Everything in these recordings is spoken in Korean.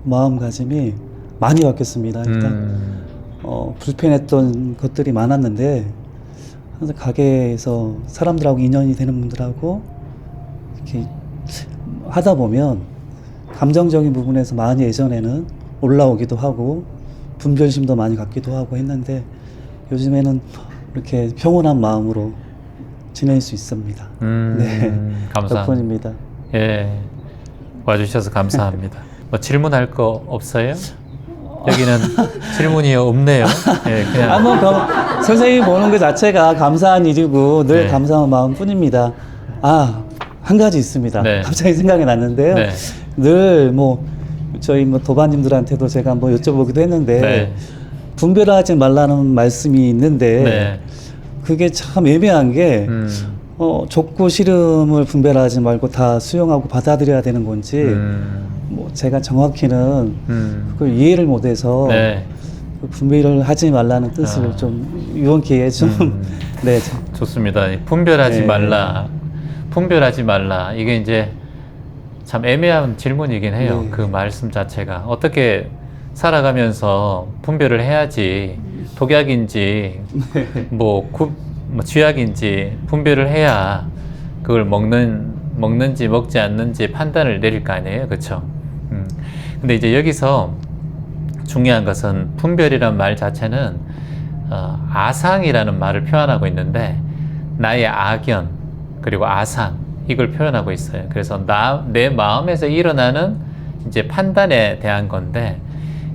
마음가짐이 많이 바뀌었습니다. 일단 불편했던 것들이 많았는데 항상 가게에서 사람들하고 인연이 되는 분들하고 이렇게 하다 보면 감정적인 부분에서 많이 예전에는 올라오기도 하고 분별심도 많이 갖기도 하고 했는데 요즘에는 이렇게 평온한 마음으로 지낼 수 있습니다. 네, 감사합니다. 덕분입니다. 예, 와주셔서 감사합니다. 뭐 질문할 거 없어요? 여기는 질문이 없네요. 예, 그냥 한번 선생님 보는 것 자체가 감사한 일이고 늘 네. 감사한 마음뿐입니다. 한 가지 있습니다. 네. 갑자기 생각이 났는데요. 네. 늘 저희 도반님들한테도 제가 한번 여쭤보기도 했는데 네. 분별하지 말라는 말씀이 있는데 네. 그게 참 애매한 게 좋고 싫음을 분별하지 말고 다 수용하고 받아들여야 되는 건지 제가 정확히는 그걸 이해를 못해서 네. 그 분별을 하지 말라는 뜻을 좀 유언기에 좀 네. 좋습니다. 분별하지 네. 말라. 분별하지 말라. 이게 이제 참 애매한 질문이긴 해요. 네. 그 말씀 자체가. 어떻게 살아가면서 분별을 해야지 독약인지 뭐 쥐약인지 분별을 해야 그걸 먹는지 먹지 않는지 판단을 내릴 거 아니에요. 그렇죠? 근데 이제 여기서 중요한 것은 분별이란 말 자체는 아상이라는 말을 표현하고 있는데 나의 악연 그리고 아상 이걸 표현하고 있어요. 그래서 내 마음에서 일어나는 이제 판단에 대한 건데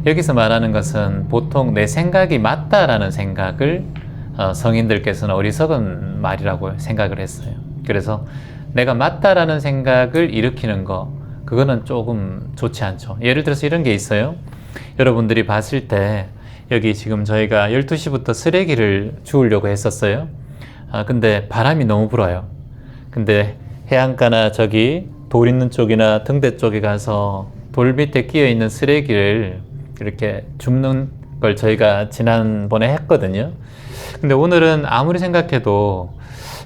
여기서 말하는 것은 보통 내 생각이 맞다라는 생각을 성인들께서는 어리석은 말이라고 생각을 했어요. 그래서 내가 맞다라는 생각을 일으키는 거 그거는 조금 좋지 않죠. 예를 들어서 이런 게 있어요. 여러분들이 봤을 때 여기 지금 저희가 12시부터 쓰레기를 주우려고 했었어요. 근데 바람이 너무 불어요. 근데 해안가나 저기 돌 있는 쪽이나 등대 쪽에 가서 돌 밑에 끼어 있는 쓰레기를 이렇게 줍는 걸 저희가 지난번에 했거든요. 근데 오늘은 아무리 생각해도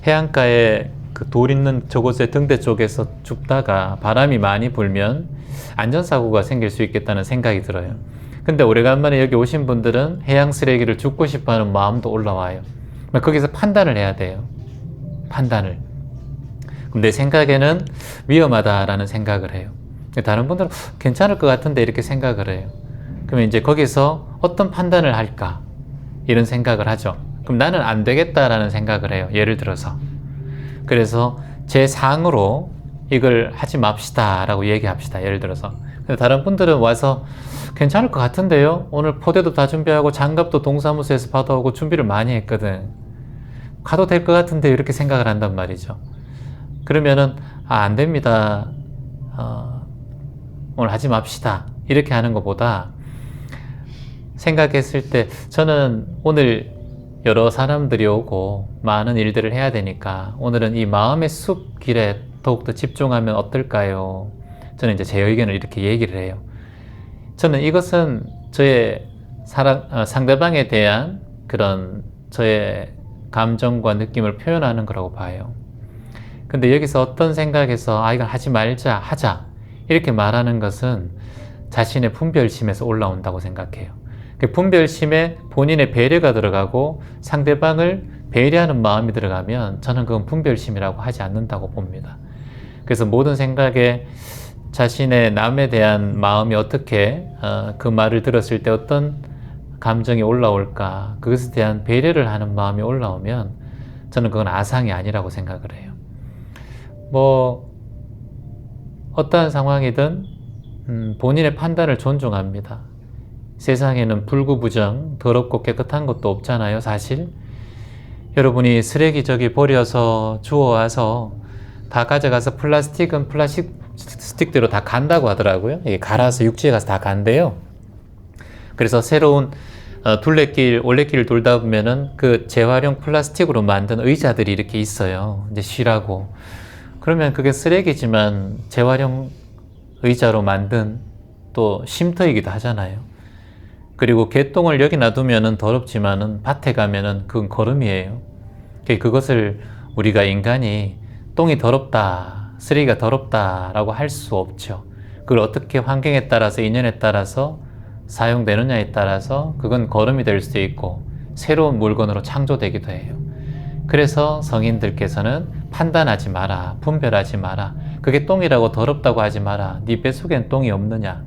해안가에 그 돌 있는 저곳에 등대 쪽에서 줍다가 바람이 많이 불면 안전사고가 생길 수 있겠다는 생각이 들어요. 근데 오래간만에 여기 오신 분들은 해양 쓰레기를 줍고 싶어 하는 마음도 올라와요. 거기서 판단을 해야 돼요. 판단을. 그럼 내 생각에는 위험하다라는 생각을 해요. 다른 분들은 괜찮을 것 같은데 이렇게 생각을 해요. 그러면 이제 거기서 어떤 판단을 할까? 이런 생각을 하죠. 그럼 나는 안 되겠다라는 생각을 해요. 예를 들어서. 그래서 제 상으로 이걸 하지 맙시다 라고 얘기합시다. 예를 들어서. 근데 다른 분들은 와서 괜찮을 것 같은데요? 오늘 포대도 다 준비하고 장갑도 동사무소에서 받아오고 준비를 많이 했거든. 가도 될 것 같은데 이렇게 생각을 한단 말이죠. 그러면은 안 됩니다. 오늘 하지 맙시다. 이렇게 하는 것보다 생각했을 때 저는 오늘 여러 사람들이 오고 많은 일들을 해야 되니까 오늘은 이 마음의 숲 길에 더욱더 집중하면 어떨까요? 저는 이제 제 의견을 이렇게 얘기를 해요. 저는 이것은 저의 상대방에 대한 그런 저의 감정과 느낌을 표현하는 거라고 봐요. 근데 여기서 어떤 생각에서 이걸 하지 말자, 하자 이렇게 말하는 것은 자신의 분별심에서 올라온다고 생각해요. 그 분별심에 본인의 배려가 들어가고 상대방을 배려하는 마음이 들어가면 저는 그건 분별심이라고 하지 않는다고 봅니다. 그래서 모든 생각에 자신의 남에 대한 마음이 어떻게 그 말을 들었을 때 어떤 감정이 올라올까 그것에 대한 배려를 하는 마음이 올라오면 저는 그건 아상이 아니라고 생각을 해요. 어떠한 상황이든 본인의 판단을 존중합니다. 세상에는 불구부정, 더럽고 깨끗한 것도 없잖아요, 사실. 여러분이 쓰레기 저기 버려서 주워와서 다 가져가서 플라스틱은 플라스틱대로 다 간다고 하더라고요. 이게 갈아서 육지에 가서 다 간대요. 그래서 새로운 둘레길, 올레길을 돌다 보면은 그 재활용 플라스틱으로 만든 의자들이 이렇게 있어요. 이제 쉬라고. 그러면 그게 쓰레기지만 재활용 의자로 만든 또 쉼터이기도 하잖아요. 그리고 개똥을 여기 놔두면은 더럽지만은 밭에 가면은 그건 거름이에요. 그것을 우리가 인간이 똥이 더럽다, 쓰레기가 더럽다라고 할 수 없죠. 그걸 어떻게 환경에 따라서 인연에 따라서 사용되느냐에 따라서 그건 거름이 될 수도 있고 새로운 물건으로 창조되기도 해요. 그래서 성인들께서는 판단하지 마라, 분별하지 마라, 그게 똥이라고 더럽다고 하지 마라, 네 뱃속엔 똥이 없느냐,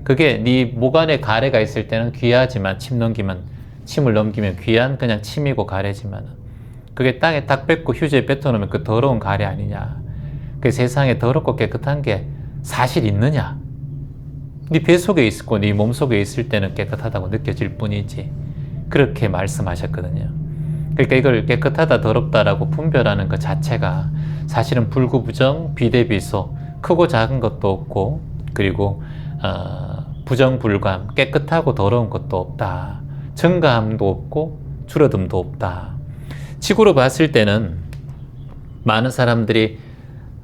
그게 네 목 안에 가래가 있을 때는 귀하지만 침을 넘기면 귀한 그냥 침이고 가래지만 그게 땅에 딱 뱉고 휴지에 뱉어놓으면 그 더러운 가래 아니냐, 그 세상에 더럽고 깨끗한 게 사실 있느냐, 네 뱃속에 있고 네 몸속에 있을 때는 깨끗하다고 느껴질 뿐이지, 그렇게 말씀하셨거든요. 그러니까 이걸 깨끗하다 더럽다라고 분별하는 것 자체가 사실은 불구부정 비대비소, 크고 작은 것도 없고, 그리고 부정불감, 깨끗하고 더러운 것도 없다, 증가함도 없고 줄어듦도 없다. 지구로 봤을 때는 많은 사람들이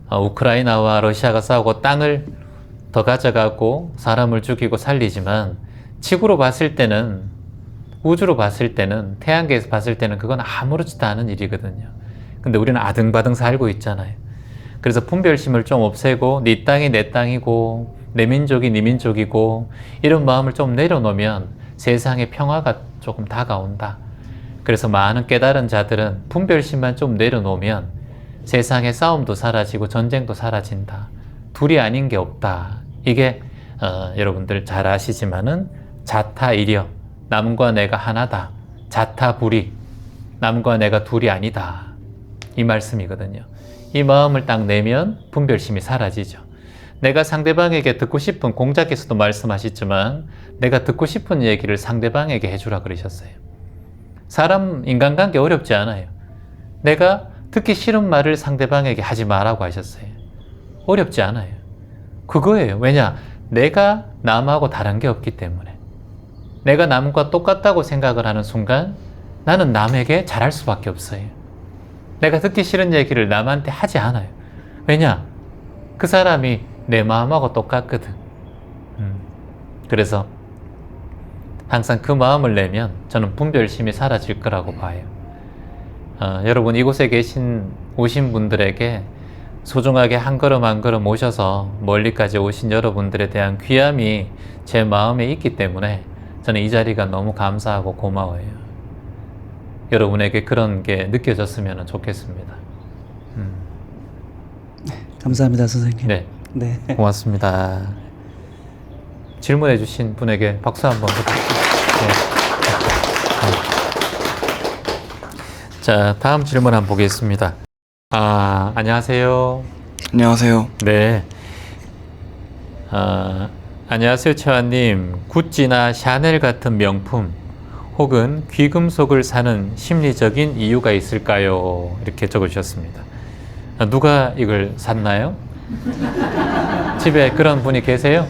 우크라이나와 러시아가 싸우고 땅을 더 가져가고 사람을 죽이고 살리지만, 지구로 봤을 때는, 우주로 봤을 때는, 태양계에서 봤을 때는 그건 아무렇지도 않은 일이거든요. 근데 우리는 아등바등 살고 있잖아요. 그래서 분별심을 좀 없애고 네 땅이 내 땅이고 내 민족이 네 민족이고 이런 마음을 좀 내려놓으면 세상에 평화가 조금 다가온다. 그래서 많은 깨달은 자들은 분별심만 좀 내려놓으면 세상에 싸움도 사라지고 전쟁도 사라진다. 둘이 아닌 게 없다. 이게 여러분들 잘 아시지만은 자타일여, 남과 내가 하나다. 자타불이, 남과 내가 둘이 아니다. 이 말씀이거든요. 이 마음을 딱 내면 분별심이 사라지죠. 내가 상대방에게 듣고 싶은, 공자께서도 말씀하셨지만 내가 듣고 싶은 얘기를 상대방에게 해주라 그러셨어요. 사람 인간관계 어렵지 않아요. 내가 듣기 싫은 말을 상대방에게 하지 마라고 하셨어요. 어렵지 않아요. 그거예요. 왜냐? 내가 남하고 다른 게 없기 때문에. 내가 남과 똑같다고 생각을 하는 순간 나는 남에게 잘할 수밖에 없어요. 내가 듣기 싫은 얘기를 남한테 하지 않아요. 왜냐? 그 사람이 내 마음하고 똑같거든. 그래서 항상 그 마음을 내면 저는 분별심이 사라질 거라고 봐요. 여러분 이곳에 오신 분들에게 소중하게 한 걸음 한 걸음 오셔서 멀리까지 오신 여러분들에 대한 귀함이 제 마음에 있기 때문에 저는 이 자리가 너무 감사하고 고마워요. 여러분에게 그런 게 느껴졌으면 좋겠습니다. 감사합니다, 선생님. 네, 네. 고맙습니다. 질문해 주신 분에게 박수 한번 부탁드립니다. 네. 자, 다음 질문 한번 보겠습니다. 안녕하세요. 안녕하세요. 네. 안녕하세요, 최환님. 구찌나 샤넬 같은 명품 혹은 귀금속을 사는 심리적인 이유가 있을까요? 이렇게 적어주셨습니다. 누가 이걸 샀나요? 집에 그런 분이 계세요?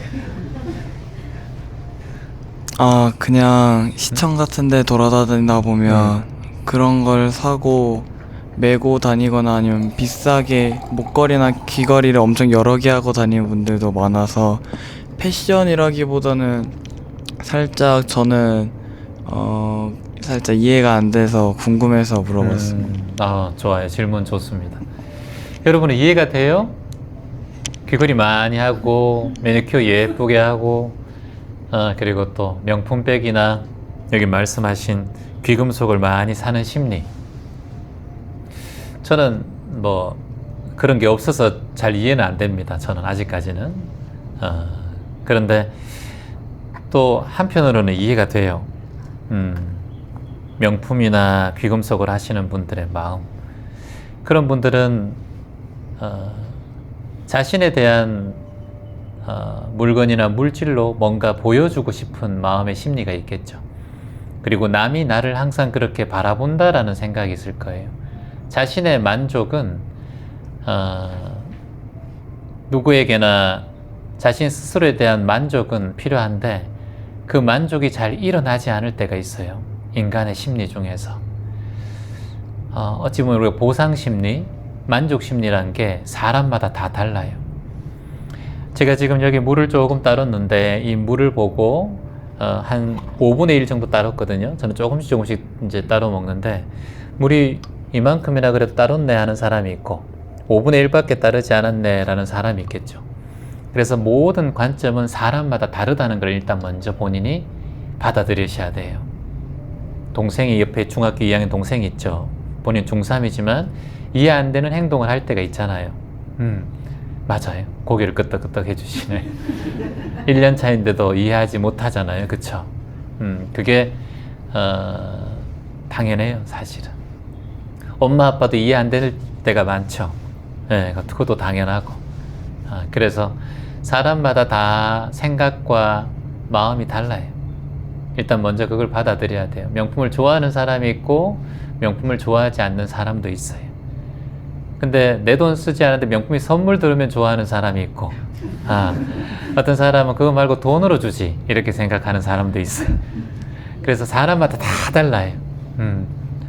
그냥 시청 같은 데 돌아다니다 보면 그런 걸 사고 메고 다니거나 아니면 비싸게 목걸이나 귀걸이를 엄청 여러 개 하고 다니는 분들도 많아서 패션이라기보다는 살짝 저는 살짝 이해가 안 돼서 궁금해서 물어봤습니다. 좋아요. 질문 좋습니다. 여러분은 이해가 돼요? 귀걸이 많이 하고 매니큐어 예쁘게 하고 그리고 또 명품백이나 여기 말씀하신 귀금속을 많이 사는 심리, 저는 뭐 그런 게 없어서 잘 이해는 안 됩니다. 저는 아직까지는. 그런데 또 한편으로는 이해가 돼요. 명품이나 귀금속을 하시는 분들의 마음, 그런 분들은 자신에 대한 물건이나 물질로 뭔가 보여주고 싶은 마음의 심리가 있겠죠. 그리고 남이 나를 항상 그렇게 바라본다라는 생각이 있을 거예요. 자신의 만족은 누구에게나 자신 스스로에 대한 만족은 필요한데 그 만족이 잘 일어나지 않을 때가 있어요. 인간의 심리 중에서. 어찌 보면 우리가 보상심리, 만족심리라는 게 사람마다 다 달라요. 제가 지금 여기 물을 조금 따랐는데 이 물을 보고 한 5분의 1 정도 따랐거든요. 저는 조금씩 이제 따로 먹는데 물이 이만큼이나 그래도 따랐네 하는 사람이 있고 5분의 1밖에 따르지 않았네 라는 사람이 있겠죠. 그래서 모든 관점은 사람마다 다르다는 걸 일단 먼저 본인이 받아들이셔야 돼요. 동생이 옆에 중학교 2학년 동생이 있죠. 본인 중3이지만 이해 안 되는 행동을 할 때가 있잖아요. 맞아요. 고개를 끄덕끄덕 해주시네. 1년 차인데도 이해하지 못하잖아요. 그쵸? 그게 당연해요. 사실은. 엄마 아빠도 이해 안 될 때가 많죠. 네, 그것도 당연하고. 그래서 사람마다 다 생각과 마음이 달라요. 일단 먼저 그걸 받아들여야 돼요. 명품을 좋아하는 사람이 있고 명품을 좋아하지 않는 사람도 있어요. 근데 내 돈 쓰지 않는데 명품이 선물 들으면 좋아하는 사람이 있고, 어떤 사람은 그거 말고 돈으로 주지 이렇게 생각하는 사람도 있어요. 그래서 사람마다 다 달라요.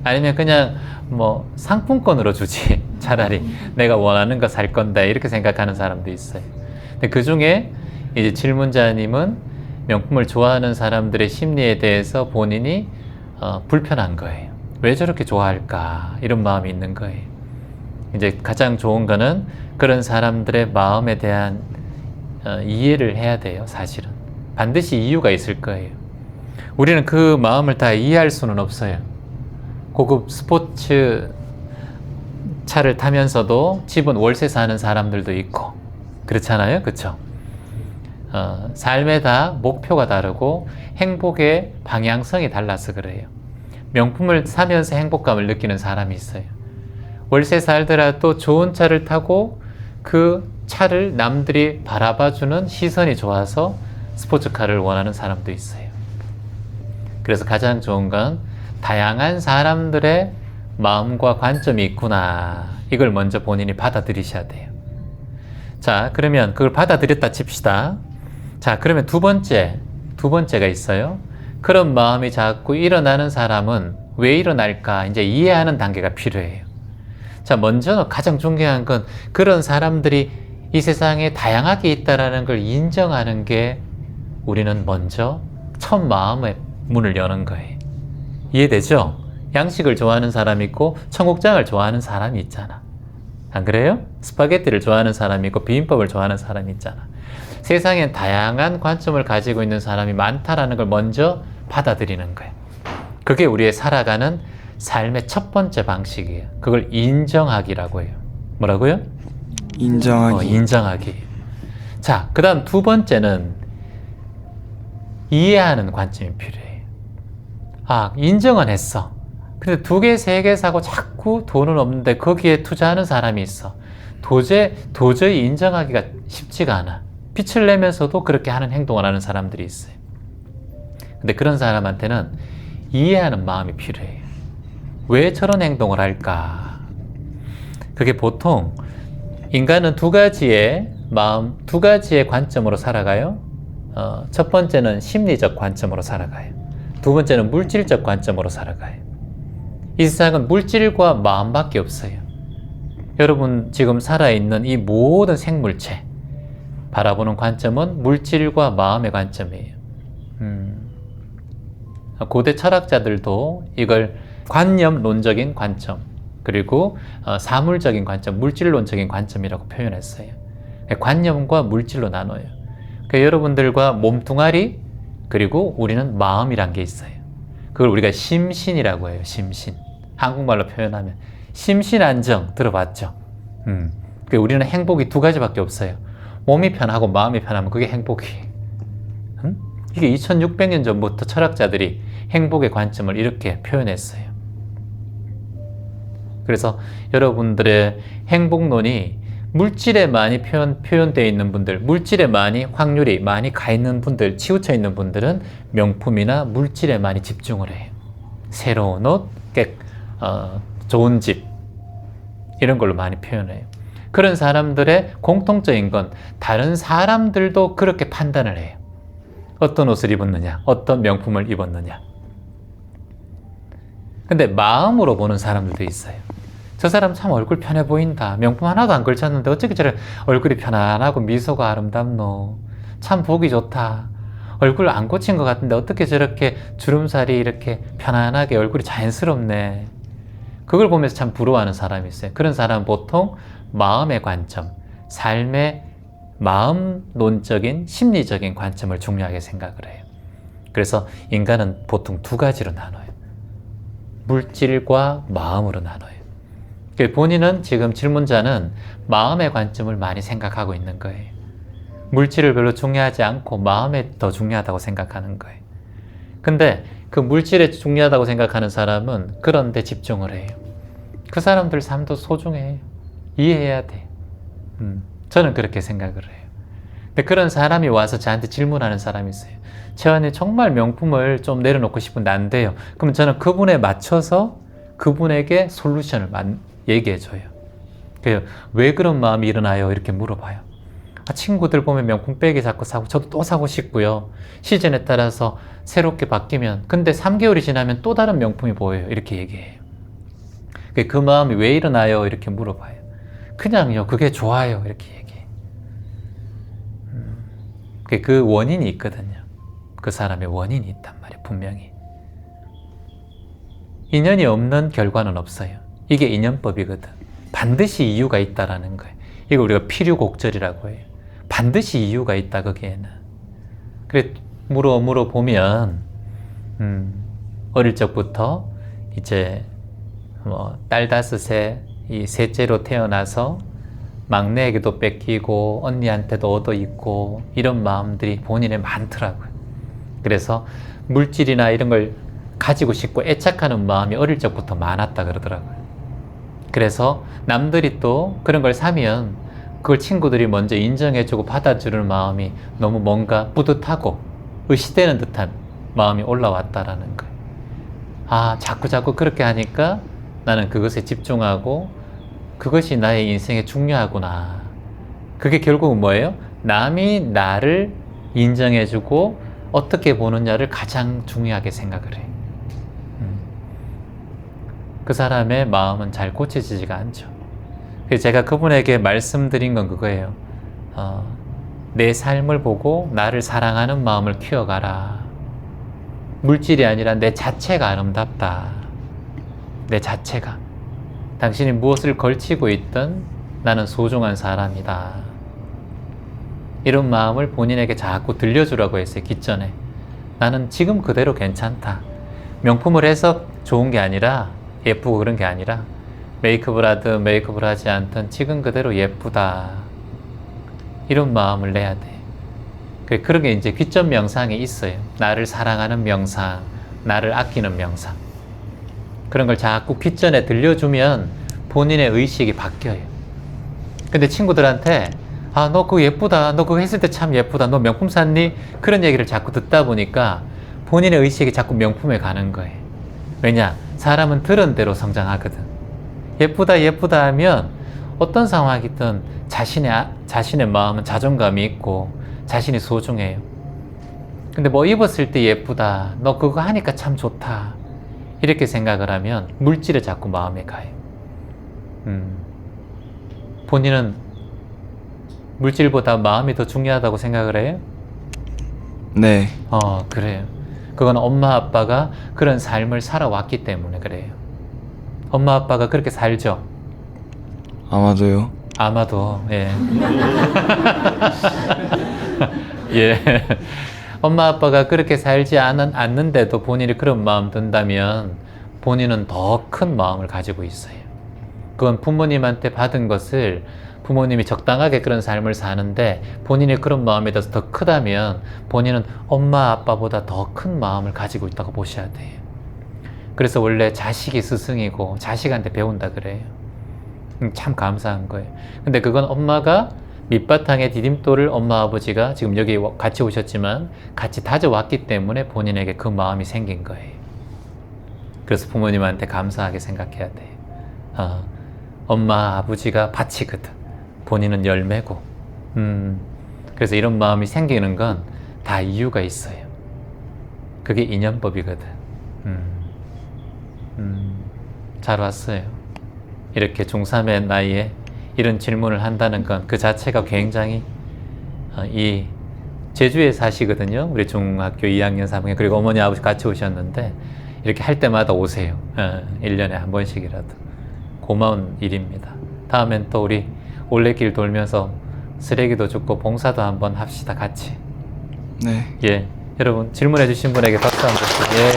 아니면 그냥 뭐 상품권으로 주지 차라리 내가 원하는 거 살 건데 이렇게 생각하는 사람도 있어요. 근데 그 중에 이제 질문자님은 명품을 좋아하는 사람들의 심리에 대해서 본인이 불편한 거예요. 왜 저렇게 좋아할까 이런 마음이 있는 거예요. 이제 가장 좋은 거는 그런 사람들의 마음에 대한 이해를 해야 돼요. 사실은 반드시 이유가 있을 거예요. 우리는 그 마음을 다 이해할 수는 없어요. 고급 스포츠 차를 타면서도 집은 월세 사는 사람들도 있고 그렇잖아요. 그쵸? 삶에 다 목표가 다르고 행복의 방향성이 달라서 그래요. 명품을 사면서 행복감을 느끼는 사람이 있어요. 월세 살더라도 좋은 차를 타고 그 차를 남들이 바라봐주는 시선이 좋아서 스포츠카를 원하는 사람도 있어요. 그래서 가장 좋은 건 다양한 사람들의 마음과 관점이 있구나. 이걸 먼저 본인이 받아들이셔야 돼요. 자, 그러면 그걸 받아들였다 칩시다. 자, 그러면 두 번째가 있어요. 그런 마음이 자꾸 일어나는 사람은 왜 일어날까? 이제 이해하는 단계가 필요해요. 자, 먼저 가장 중요한 건 그런 사람들이 이 세상에 다양하게 있다라는 걸 인정하는 게 우리는 먼저 첫 마음의 문을 여는 거예요. 이해되죠? 양식을 좋아하는 사람이 있고 청국장을 좋아하는 사람이 있잖아. 안 그래요? 스파게티를 좋아하는 사람이 있고 비빔밥을 좋아하는 사람이 있잖아. 세상엔 다양한 관점을 가지고 있는 사람이 많다라는 걸 먼저 받아들이는 거예요. 그게 우리의 살아가는 삶의 첫 번째 방식이에요. 그걸 인정하기라고 해요. 뭐라고요? 인정하기. 인정하기. 자, 그 다음 두 번째는 이해하는 관점이 필요해요. 인정은 했어. 근데 2개, 3개 사고 자꾸 돈은 없는데 거기에 투자하는 사람이 있어. 도저히 인정하기가 쉽지가 않아. 빛을 내면서도 그렇게 하는 행동을 하는 사람들이 있어요. 근데 그런 사람한테는 이해하는 마음이 필요해요. 왜 저런 행동을 할까? 그게 보통 인간은 2가지의 마음, 2가지의 관점으로 살아가요. 첫 번째는 심리적 관점으로 살아가요. 두 번째는 물질적 관점으로 살아가요. 이 세상은 물질과 마음밖에 없어요. 여러분 지금 살아있는 이 모든 생물체 바라보는 관점은 물질과 마음의 관점이에요. 고대 철학자들도 이걸 관념론적인 관점, 그리고 사물적인 관점, 물질론적인 관점이라고 표현했어요. 관념과 물질로 나눠요. 그러니까 여러분들과 몸뚱아리, 그리고 우리는 마음이란 게 있어요. 그걸 우리가 심신이라고 해요. 심신. 한국말로 표현하면 심신안정 들어봤죠? 그러니까 우리는 행복이 2가지밖에 없어요. 몸이 편하고 마음이 편하면 그게 행복이에요. 이게 2600년 전부터 철학자들이 행복의 관점을 이렇게 표현했어요. 그래서 여러분들의 행복론이 물질에 많이 표현되어 있는 분들, 물질에 많이 확률이 많이 가 있는 분들, 치우쳐 있는 분들은 명품이나 물질에 많이 집중을 해요. 새로운 옷, 좋은 집, 이런 걸로 많이 표현해요. 그런 사람들의 공통적인 건 다른 사람들도 그렇게 판단을 해요. 어떤 옷을 입었느냐, 어떤 명품을 입었느냐. 근데 마음으로 보는 사람들도 있어요. 저 사람 참 얼굴 편해 보인다. 명품 하나도 안 걸쳤는데 어떻게 저래 얼굴이 편안하고 미소가 아름답노. 참 보기 좋다. 얼굴 안 고친 것 같은데 어떻게 저렇게 주름살이 이렇게 편안하게 얼굴이 자연스럽네. 그걸 보면서 참 부러워하는 사람이 있어요. 그런 사람은 보통 마음의 관점, 삶의 마음론적인 심리적인 관점을 중요하게 생각을 해요. 그래서 인간은 보통 두 가지로 나눠요. 물질과 마음으로 나눠요. 본인은 지금 질문자는 마음의 관점을 많이 생각하고 있는 거예요. 물질을 별로 중요하지 않고 마음에 더 중요하다고 생각하는 거예요. 근데 그 물질에 중요하다고 생각하는 사람은 그런 데 집중을 해요. 그 사람들 삶도 소중해요. 이해해야 돼요. 저는 그렇게 생각을 해요. 근데 그런 사람이 와서 저한테 질문하는 사람이 있어요. 재환이 정말 명품을 좀 내려놓고 싶은데 안 돼요. 그럼 저는 그분에 맞춰서 그분에게 솔루션을 얘기해줘요. 왜 그런 마음이 일어나요? 이렇게 물어봐요. 친구들 보면 명품백이 자꾸 사고 저도 또 사고 싶고요. 시즌에 따라서 새롭게 바뀌면 근데 3개월이 지나면 또 다른 명품이 보여요. 이렇게 얘기해요. 그 마음이 왜 일어나요? 이렇게 물어봐요. 그냥요. 그게 좋아요. 이렇게 얘기해요. 그 원인이 있거든요. 그 사람의 원인이 있단 말이에요. 분명히. 인연이 없는 결과는 없어요. 이게 인연법이거든. 반드시 이유가 있다라는 거예요. 이거 우리가 필요곡절이라고 해요. 반드시 이유가 있다, 거기에는. 그래, 물어보면, 어릴 적부터 이제, 딸 5에 이 셋째로 태어나서 막내에게도 뺏기고, 언니한테도 얻어있고, 이런 마음들이 본인에 많더라고요. 그래서 물질이나 이런 걸 가지고 싶고 애착하는 마음이 어릴 적부터 많았다 그러더라고요. 그래서 남들이 또 그런 걸 사면 그걸 친구들이 먼저 인정해주고 받아주는 마음이 너무 뭔가 뿌듯하고 의시되는 듯한 마음이 올라왔다라는 거예요. 자꾸 그렇게 하니까 나는 그것에 집중하고 그것이 나의 인생에 중요하구나. 그게 결국은 뭐예요? 남이 나를 인정해주고 어떻게 보느냐를 가장 중요하게 생각을 해요. 그 사람의 마음은 잘 고쳐지지가 않죠. 그래서 제가 그분에게 말씀드린 건 그거예요. 내 삶을 보고 나를 사랑하는 마음을 키워가라. 물질이 아니라 내 자체가 아름답다. 내 자체가. 당신이 무엇을 걸치고 있든 나는 소중한 사람이다. 이런 마음을 본인에게 자꾸 들려주라고 했어요. 기전에. 나는 지금 그대로 괜찮다. 명품을 해서 좋은 게 아니라 예쁘고 그런 게 아니라 메이크업을 하든 메이크업을 하지 않든 지금 그대로 예쁘다. 이런 마음을 내야 돼. 그런 게 이제 귀점 명상에 있어요. 나를 사랑하는 명상, 나를 아끼는 명상. 그런 걸 자꾸 귀전에 들려주면 본인의 의식이 바뀌어요. 근데 친구들한테 너 그거 예쁘다. 너 그거 했을 때 참 예쁘다. 너 명품 샀니? 그런 얘기를 자꾸 듣다 보니까 본인의 의식이 자꾸 명품에 가는 거예요. 왜냐? 사람은 들은 대로 성장하거든. 예쁘다 하면 어떤 상황이든 자신의 마음은 자존감이 있고 자신이 소중해요. 근데 뭐 입었을 때 예쁘다. 너 그거 하니까 참 좋다. 이렇게 생각을 하면 물질에 자꾸 마음에 가요. 본인은 물질보다 마음이 더 중요하다고 생각을 해요? 네. 그래요. 그건 엄마 아빠가 그런 삶을 살아왔기 때문에 그래요. 엄마 아빠가 그렇게 살죠? 아마도요. 아마도, 예. 예. 엄마 아빠가 그렇게 살지 않는데도 본인이 그런 마음 든다면 본인은 더 큰 마음을 가지고 있어요. 그건 부모님한테 받은 것을 부모님이 적당하게 그런 삶을 사는데 본인이 그런 마음에 대해서 더 크다면 본인은 엄마 아빠보다 더 큰 마음을 가지고 있다고 보셔야 돼요. 그래서 원래 자식이 스승이고 자식한테 배운다 그래요. 참 감사한 거예요. 근데 그건 엄마가 밑바탕의 디딤돌을 엄마 아버지가 지금 여기 같이 오셨지만 같이 다져왔기 때문에 본인에게 그 마음이 생긴 거예요. 그래서 부모님한테 감사하게 생각해야 돼요. 엄마 아버지가 밭이거든. 본인은 열매고. 그래서 이런 마음이 생기는 건 다 이유가 있어요. 그게 인연법이거든. 잘 왔어요. 이렇게 중3의 나이에 이런 질문을 한다는 건 그 자체가 굉장히 이 제주에 사시거든요. 우리 중학교 2학년 3학년 그리고 어머니 아버지 같이 오셨는데 이렇게 할 때마다 오세요. 1년에 한 번씩이라도. 고마운 일입니다. 다음엔 또 우리 올레길 돌면서 쓰레기도 줍고 봉사도 한번 합시다, 같이. 네. 예. 여러분, 질문해 주신 분에게 박수 한번 주세요.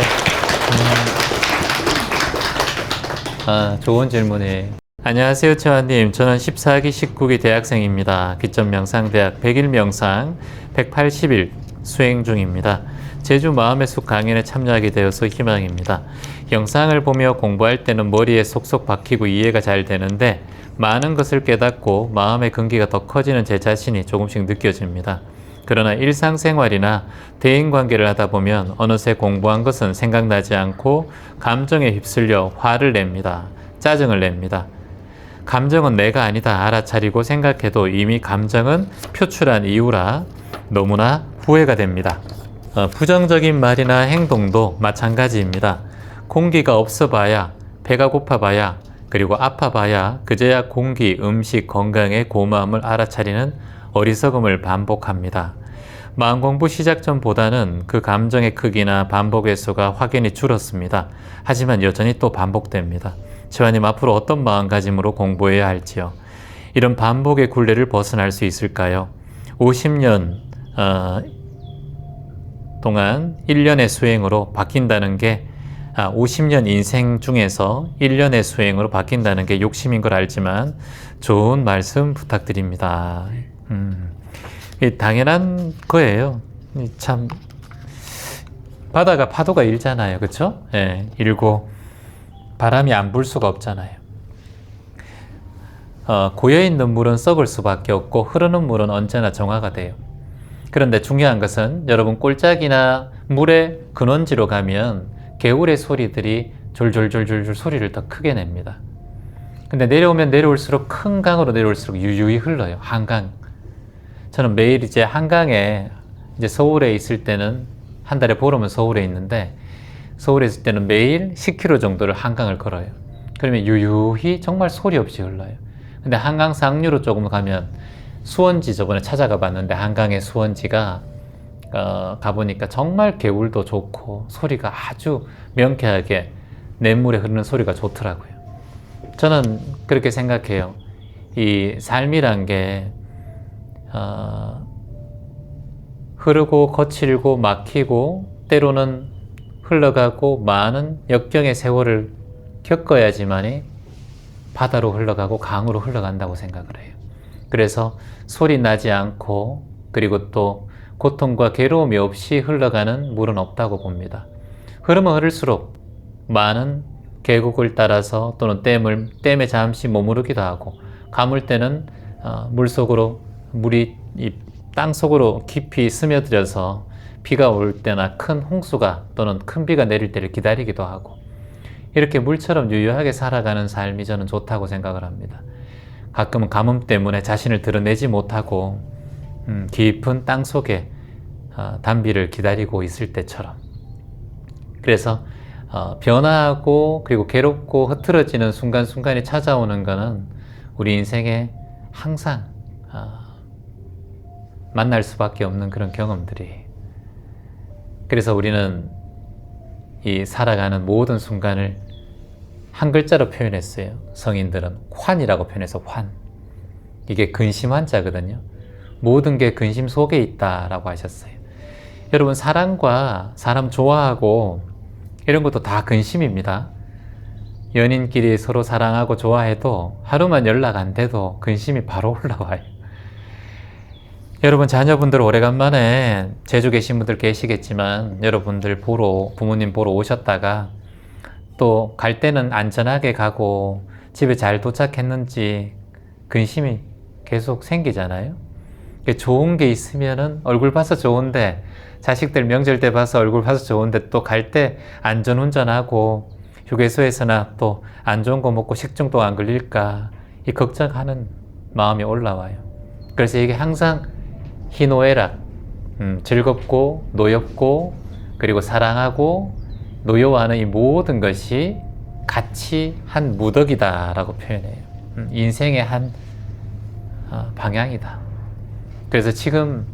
예. 좋은 질문이에요. 안녕하세요, 최환님. 저는 14기, 19기 대학생입니다. 기점명상대학 100일 명상 180일 수행 중입니다. 제주 마음의 숲 강연에 참여하게 되어서 희망입니다. 영상을 보며 공부할 때는 머리에 속속 박히고 이해가 잘 되는데 많은 것을 깨닫고 마음의 근기가 더 커지는 제 자신이 조금씩 느껴집니다. 그러나 일상생활이나 대인관계를 하다 보면 어느새 공부한 것은 생각나지 않고 감정에 휩쓸려 화를 냅니다. 짜증을 냅니다. 감정은 내가 아니다 알아차리고 생각해도 이미 감정은 표출한 이유라 너무나 후회가 됩니다. 부정적인 말이나 행동도 마찬가지입니다. 공기가 없어봐야, 배가 고파봐야, 그리고 아파봐야 그제야 공기, 음식, 건강의 고마움을 알아차리는 어리석음을 반복합니다. 마음공부 시작 전보다는 그 감정의 크기나 반복 횟수가 확연히 줄었습니다. 하지만 여전히 또 반복됩니다. 최환님, 앞으로 어떤 마음가짐으로 공부해야 할지요? 이런 반복의 굴레를 벗어날 수 있을까요? 50년 동안 1년의 수행으로 바뀐다는 게 50년 인생 중에서 1년의 수행으로 바뀐다는 게 욕심인 걸 알지만 좋은 말씀 부탁드립니다. 당연한 거예요. 참 바다가 파도가 일잖아요. 그렇죠? 예, 일고 바람이 안 불 수가 없잖아요. 고여있는 물은 썩을 수밖에 없고 흐르는 물은 언제나 정화가 돼요. 그런데 중요한 것은 여러분 꼴짝이나 물의 근원지로 가면 개울의 소리들이 졸졸졸졸 소리를 더 크게 냅니다. 근데 내려오면 내려올수록 큰 강으로 내려올수록 유유히 흘러요. 한강. 저는 매일 이제 한강에 이제 서울에 있을 때는 한 달에 보름은 서울에 있는데 서울에 있을 때는 매일 10km 정도를 한강을 걸어요. 그러면 유유히 정말 소리 없이 흘러요. 근데 한강 상류로 조금 가면 수원지 저번에 찾아가 봤는데 한강의 수원지가 가보니까 정말 개울도 좋고 소리가 아주 명쾌하게 냇물에 흐르는 소리가 좋더라고요. 저는 그렇게 생각해요. 이 삶이란 게 흐르고 거칠고 막히고 때로는 흘러가고 많은 역경의 세월을 겪어야지만이 바다로 흘러가고 강으로 흘러간다고 생각을 해요. 그래서 소리 나지 않고 그리고 또 고통과 괴로움이 없이 흘러가는 물은 없다고 봅니다. 흐르면 흐를수록 많은 계곡을 따라서 또는 댐에 잠시 머무르기도 하고 가물 때는 물속으로 물이 이 땅속으로 깊이 스며들어서 비가 올 때나 큰 홍수가 또는 큰 비가 내릴 때를 기다리기도 하고 이렇게 물처럼 유유하게 살아가는 삶이 저는 좋다고 생각을 합니다. 가끔은 가뭄 때문에 자신을 드러내지 못하고 깊은 땅속에 단비를 기다리고 있을 때처럼 그래서 변화하고 그리고 괴롭고 흐트러지는 순간순간이 찾아오는 것은 우리 인생에 항상 만날 수밖에 없는 그런 경험들이 그래서 우리는 이 살아가는 모든 순간을 한 글자로 표현했어요. 성인들은 환이라고 표현해서 환. 이게 근심 환자거든요. 모든 게 근심 속에 있다라고 하셨어요. 여러분 사랑과 사람 좋아하고 이런 것도 다 근심입니다. 연인끼리 서로 사랑하고 좋아해도 하루만 연락 안 돼도 근심이 바로 올라와요. 여러분 자녀분들 오래간만에 제주 계신 분들 계시겠지만 여러분들 부모님 보러 오셨다가 또 갈 때는 안전하게 가고 집에 잘 도착했는지 근심이 계속 생기잖아요. 좋은 게 있으면은 얼굴 봐서 좋은데 자식들 명절 때 봐서 얼굴 봐서 좋은데 또 갈 때 안전운전하고 휴게소에서나 또 안 좋은 거 먹고 식중독 안 걸릴까 이 걱정하는 마음이 올라와요. 그래서 이게 항상 희노애락, 즐겁고 노엽고 그리고 사랑하고 노여워하는 이 모든 것이 같이 한 무덕이다 라고 표현해요. 인생의 한 방향이다. 그래서 지금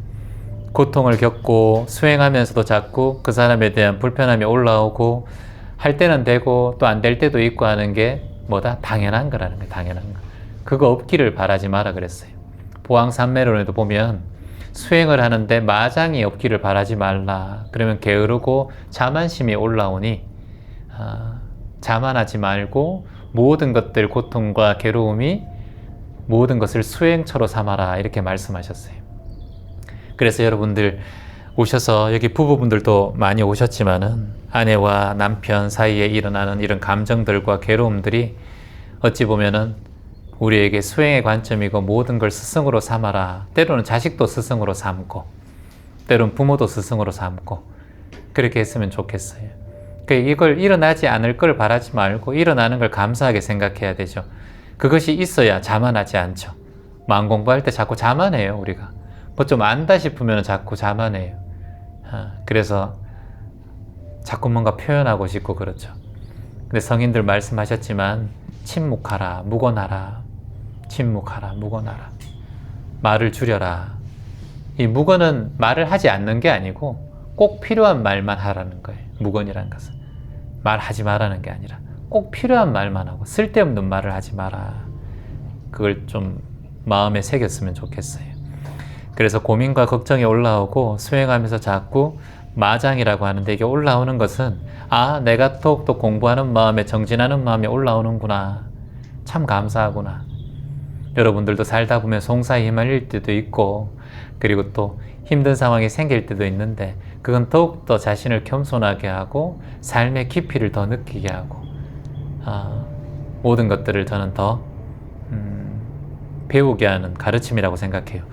고통을 겪고 수행하면서도 자꾸 그 사람에 대한 불편함이 올라오고 할 때는 되고 또 안 될 때도 있고 하는 게 뭐다? 당연한 거라는 거예요. 당연한 거. 그거 없기를 바라지 마라 그랬어요. 보왕산매론에도 보면 수행을 하는데 마장이 없기를 바라지 말라. 그러면 게으르고 자만심이 올라오니 자만하지 말고 모든 것들 고통과 괴로움이 모든 것을 수행처로 삼아라 이렇게 말씀하셨어요. 그래서 여러분들 오셔서 여기 부부분들도 많이 오셨지만은 아내와 남편 사이에 일어나는 이런 감정들과 괴로움들이 어찌 보면은 우리에게 수행의 관점이고 모든 걸 스승으로 삼아라. 때로는 자식도 스승으로 삼고 때로는 부모도 스승으로 삼고 그렇게 했으면 좋겠어요. 이걸 일어나지 않을 걸 바라지 말고 일어나는 걸 감사하게 생각해야 되죠. 그것이 있어야 자만하지 않죠. 마음 공부할 때 자꾸 자만해요. 우리가 뭐 좀 안다 싶으면 자꾸 자만해요. 그래서 자꾸 뭔가 표현하고 싶고 그렇죠. 근데 성인들 말씀하셨지만 침묵하라, 묵언하라. 침묵하라, 묵언하라. 말을 줄여라. 이 묵언은 말을 하지 않는 게 아니고 꼭 필요한 말만 하라는 거예요. 묵언이라는 것은 말하지 말라는 게 아니라 꼭 필요한 말만 하고 쓸데없는 말을 하지 마라. 그걸 좀 마음에 새겼으면 좋겠어요. 그래서 고민과 걱정이 올라오고 수행하면서 자꾸 마장이라고 하는데 이게 올라오는 것은 내가 또 공부하는 마음에 정진하는 마음이 올라오는구나. 참 감사하구나. 여러분들도 살다 보면 송사에 휘말릴 때도 있고 그리고 또 힘든 상황이 생길 때도 있는데 그건 더욱더 자신을 겸손하게 하고 삶의 깊이를 더 느끼게 하고 모든 것들을 저는 더 배우게 하는 가르침이라고 생각해요.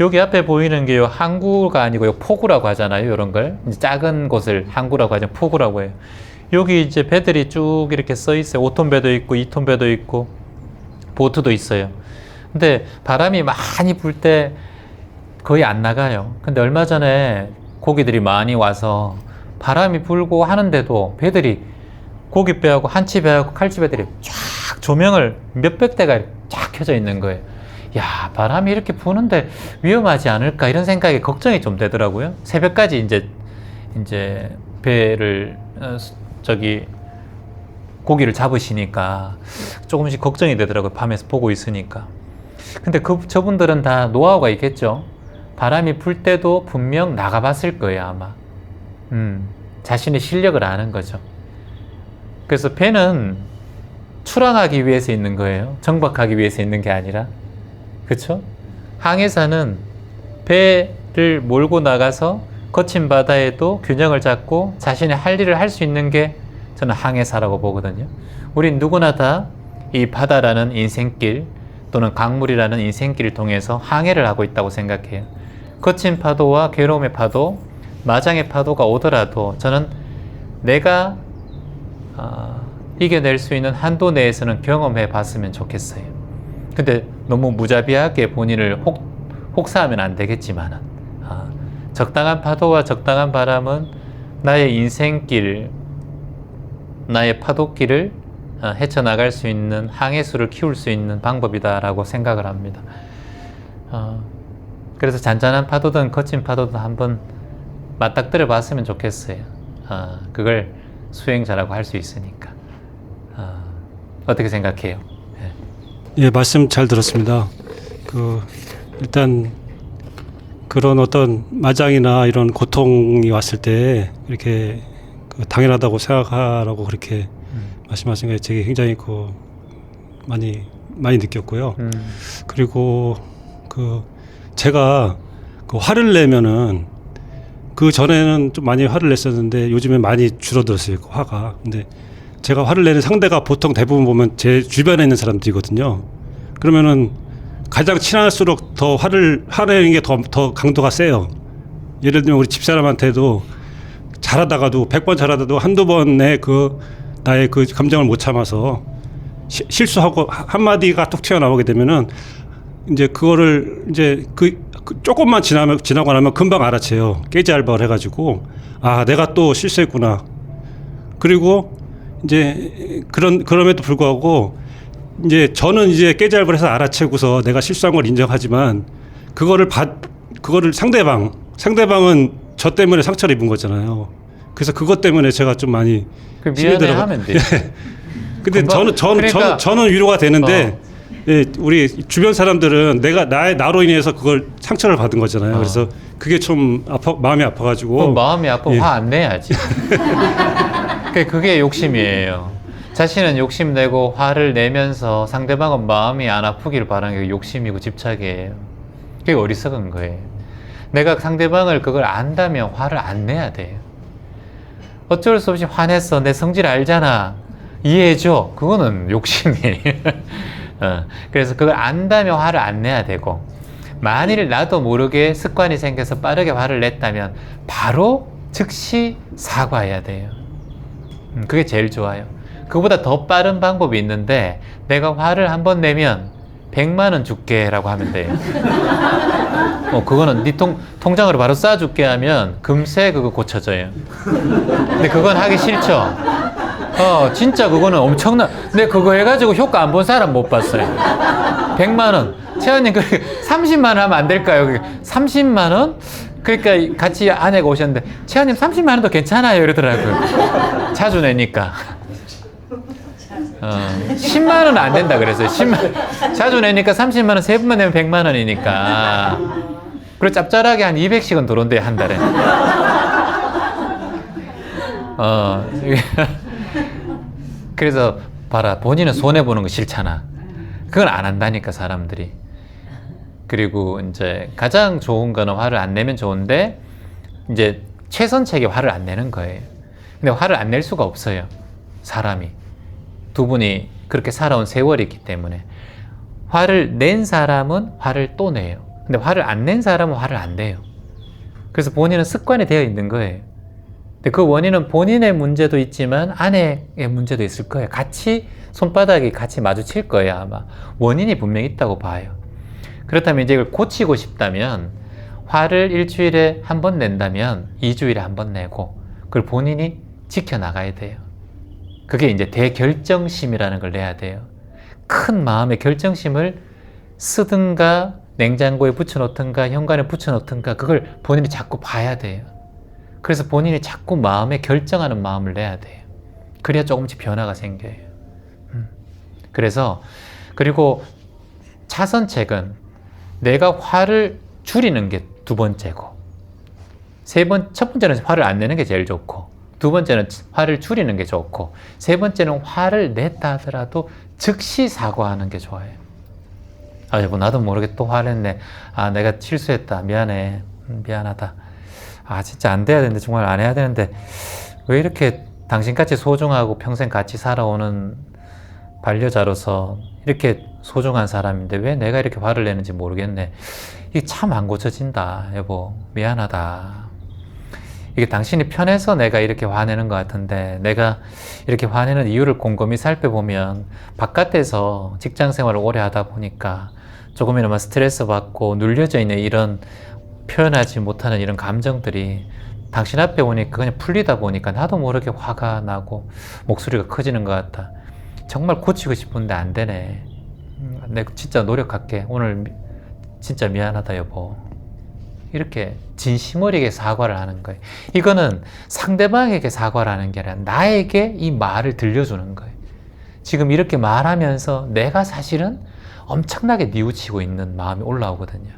여기 앞에 보이는 게요 항구가 아니고 요 포구라고 하잖아요. 이런 걸 작은 곳을 항구라고 하죠. 포구라고 해요. 여기 이제 배들이 쭉 이렇게 써 있어요. 5톤 배도 있고 2톤 배도 있고 보트도 있어요. 근데 바람이 많이 불 때 거의 안 나가요. 근데 얼마 전에 고기들이 많이 와서 바람이 불고 하는데도 배들이 고깃배하고 한치배하고 칼치배들이 쫙 조명을 몇백 대가 쫙 켜져 있는 거예요. 야, 바람이 이렇게 부는데 위험하지 않을까 이런 생각이 걱정이 좀 되더라고요. 새벽까지 이제 배를 고기를 잡으시니까 조금씩 걱정이 되더라고요. 밤에서 보고 있으니까. 근데 저분들은 다 노하우가 있겠죠. 바람이 불 때도 분명 나가봤을 거예요, 아마. 자신의 실력을 아는 거죠. 그래서 배는 출항하기 위해서 있는 거예요. 정박하기 위해서 있는 게 아니라. 그렇죠? 항해사는 배를 몰고 나가서 거친 바다에도 균형을 잡고 자신의 할 일을 할 수 있는 게 저는 항해사라고 보거든요. 우린 누구나 다 이 바다라는 인생길 또는 강물이라는 인생길을 통해서 항해를 하고 있다고 생각해요. 거친 파도와 괴로움의 파도, 마장의 파도가 오더라도 저는 내가 이겨낼 수 있는 한도 내에서는 경험해 봤으면 좋겠어요. 근데 너무 무자비하게 본인을 혹사하면 안 되겠지만은 적당한 파도와 적당한 바람은 나의 인생길, 나의 파도길을 헤쳐나갈 수 있는 항해수를 키울 수 있는 방법이다라고 생각을 합니다. 그래서 잔잔한 파도든 거친 파도든 한번 맞닥뜨려 봤으면 좋겠어요. 그걸 수행자라고 할 수 있으니까. 어떻게 생각해요? 예, 말씀 잘 들었습니다. 일단 그런 어떤 마장이나 이런 고통이 왔을 때 이렇게 당연하다고 생각하라고 그렇게 말씀하신 게 되게 굉장히 많이 느꼈고요. 그리고 제가 화를 내면은 전에는 좀 많이 화를 냈었는데 요즘에 많이 줄어들었어요, 화가. 근데 제가 화를 내는 상대가 보통 대부분 보면 제 주변에 있는 사람들이거든요. 그러면은 가장 친할수록 더 화를 내는 게 더 강도가 세요. 예를 들면 우리 집사람한테도 잘하다가도 100번 잘하다도 한두 번에 나의 감정을 못 참아서 실수하고 한마디가 뚝 튀어나오게 되면은 이제 그거를 이제 조금만 지나고 나면 금방 알아채요. 깨지알바를 해가지고 내가 또 실수했구나. 그리고 이제 그럼에도 불구하고 이제 저는 이제 깨지알바를 해서 알아채고서 내가 실수한 걸 인정하지만 그거를 상대방은 저 때문에 상처를 입은 거잖아요. 그래서 그것 때문에 제가 좀 많이 미안해하면 돼. 근데 저는 위로가 되는데 예, 우리 주변 사람들은 나로 인해서 그걸 상처를 받은 거잖아요. 그래서 그게 좀 마음이 아파가지고. 그럼 마음이 아프면 예. 화 안 내야지. 그게 욕심이에요. 자신은 욕심내고 화를 내면서 상대방은 마음이 안 아프기를 바라는 게 욕심이고 집착이에요. 그게 어리석은 거예요. 내가 상대방을 그걸 안다면 화를 안 내야 돼요. 어쩔 수 없이 화냈어. 내 성질 알잖아. 이해해줘. 그거는 욕심이에요. 그래서 그걸 안다면 화를 안 내야 되고, 만일 나도 모르게 습관이 생겨서 빠르게 화를 냈다면 바로 즉시 사과해야 돼요. 그게 제일 좋아요. 그보다 더 빠른 방법이 있는데, 내가 화를 한번 내면 100만 원 줄게 라고 하면 돼요. 그거는 네 통장으로 바로 쏴줄게 하면 금세 그거 고쳐져요. 근데 그건 하기 싫죠. 진짜 그거는 엄청난, 근데 그거 해가지고 효과 안 본 사람 못 봤어요. 100만 원. 채원님, 30만 원 하면 안 될까요? 30만 원? 그러니까 같이 아내가 오셨는데, 채원님 30만 원도 괜찮아요. 이러더라고요. 자주 내니까. 10만 원은 안 된다 그랬어요. 10만, 자주 내니까 30만 원, 세 번만 내면 100만 원이니까. 그리고 짭짤하게 한 200씩은 들어온대, 한 달에. 그래서 봐라, 본인은 손해보는 거 싫잖아. 그건 안 한다니까, 사람들이. 그리고 이제 가장 좋은 거는 화를 안 내면 좋은데, 이제 최선책이 화를 안 내는 거예요. 근데 화를 안 낼 수가 없어요, 사람이. 두 분이 그렇게 살아온 세월이 있기 때문에. 화를 낸 사람은 화를 또 내요. 근데 화를 안 낸 사람은 화를 안 내요. 그래서 본인은 습관이 되어 있는 거예요. 근데 그 원인은 본인의 문제도 있지만 아내의 문제도 있을 거예요. 같이 손바닥이 같이 마주칠 거예요, 아마. 원인이 분명히 있다고 봐요. 그렇다면 이제 이걸 고치고 싶다면, 화를 일주일에 한 번 낸다면 2주일에 한 번 내고, 그걸 본인이 지켜나가야 돼요. 그게 이제 대결정심이라는 걸 내야 돼요. 큰 마음의 결정심을 쓰든가 냉장고에 붙여놓든가 현관에 붙여놓든가, 그걸 본인이 자꾸 봐야 돼요. 그래서 본인이 자꾸 마음에 결정하는 마음을 내야 돼요. 그래야 조금씩 변화가 생겨요. 그래서, 그리고 차선책은 내가 화를 줄이는 게 두 번째고, 첫 번째는 화를 안 내는 게 제일 좋고, 두 번째는 화를 줄이는 게 좋고, 세 번째는 화를 냈다 하더라도 즉시 사과하는 게 좋아요. 여보, 나도 모르게 또 화냈네. 내가 실수했다. 미안해. 미안하다. 진짜 안 돼야 되는데, 정말 안 해야 되는데, 왜 이렇게 당신같이 소중하고 평생 같이 살아오는 반려자로서 이렇게 소중한 사람인데 왜 내가 이렇게 화를 내는지 모르겠네. 이게 참 안 고쳐진다. 여보, 미안하다. 이게 당신이 편해서 내가 이렇게 화내는 것 같은데, 내가 이렇게 화내는 이유를 곰곰이 살펴보면 바깥에서 직장 생활을 오래 하다 보니까 조금이나마 스트레스 받고 눌려져 있는 이런 표현하지 못하는 이런 감정들이 당신 앞에 오니까 그냥 풀리다 보니까 나도 모르게 화가 나고 목소리가 커지는 것 같다. 정말 고치고 싶은데 안 되네. 내가 진짜 노력할게. 오늘 진짜 미안하다 여보. 이렇게 진심 어리게 사과를 하는 거예요. 이거는 상대방에게 사과를 하는 게 아니라 나에게 이 말을 들려주는 거예요. 지금 이렇게 말하면서 내가 사실은 엄청나게 뉘우치고 있는 마음이 올라오거든요.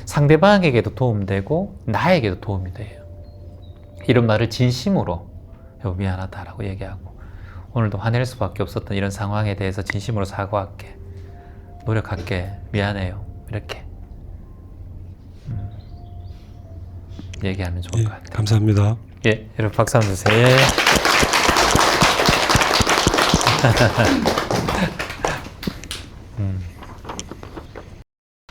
상대방에게도 도움되고 나에게도 도움이 돼요. 이런 말을 진심으로 여보 미안하다라고 얘기하고, 오늘도 화낼 수밖에 없었던 이런 상황에 대해서 진심으로 사과할게. 노력할게. 미안해요. 이렇게 얘기하면 좋을 것 같아요. 감사합니다. 예, 여러분 박수 한번 주세요. 예.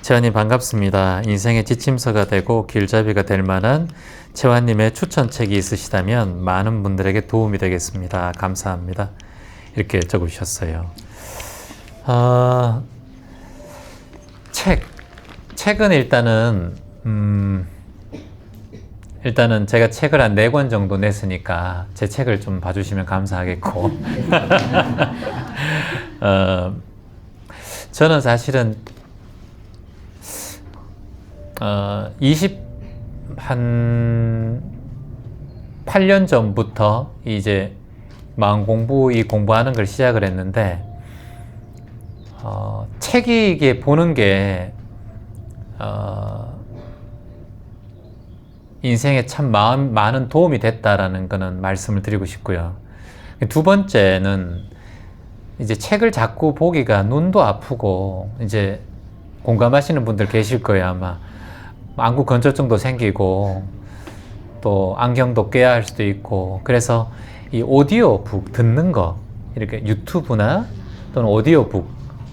채환님 반갑습니다. 인생의 지침서가 되고 길잡이가 될 만한 채환님의 추천책이 있으시다면 많은 분들에게 도움이 되겠습니다. 감사합니다. 이렇게 적으셨어요. 책은 일단은 제가 책을 한 4권 정도 냈으니까 제 책을 좀 봐주시면 감사하겠고 저는 사실은 8년 전부터 이제 마음 공부, 이 공부하는 걸 시작을 했는데 책이 이게 보는 게 인생에 참 많은 도움이 됐다라는 거는 말씀을 드리고 싶고요. 두 번째는 이제 책을 자꾸 보기가 눈도 아프고 이제 공감하시는 분들 계실 거예요. 아마 안구 건조증도 생기고 또 안경도 껴야 할 수도 있고, 그래서 이 오디오북 듣는 거, 이렇게 유튜브나 또는 오디오북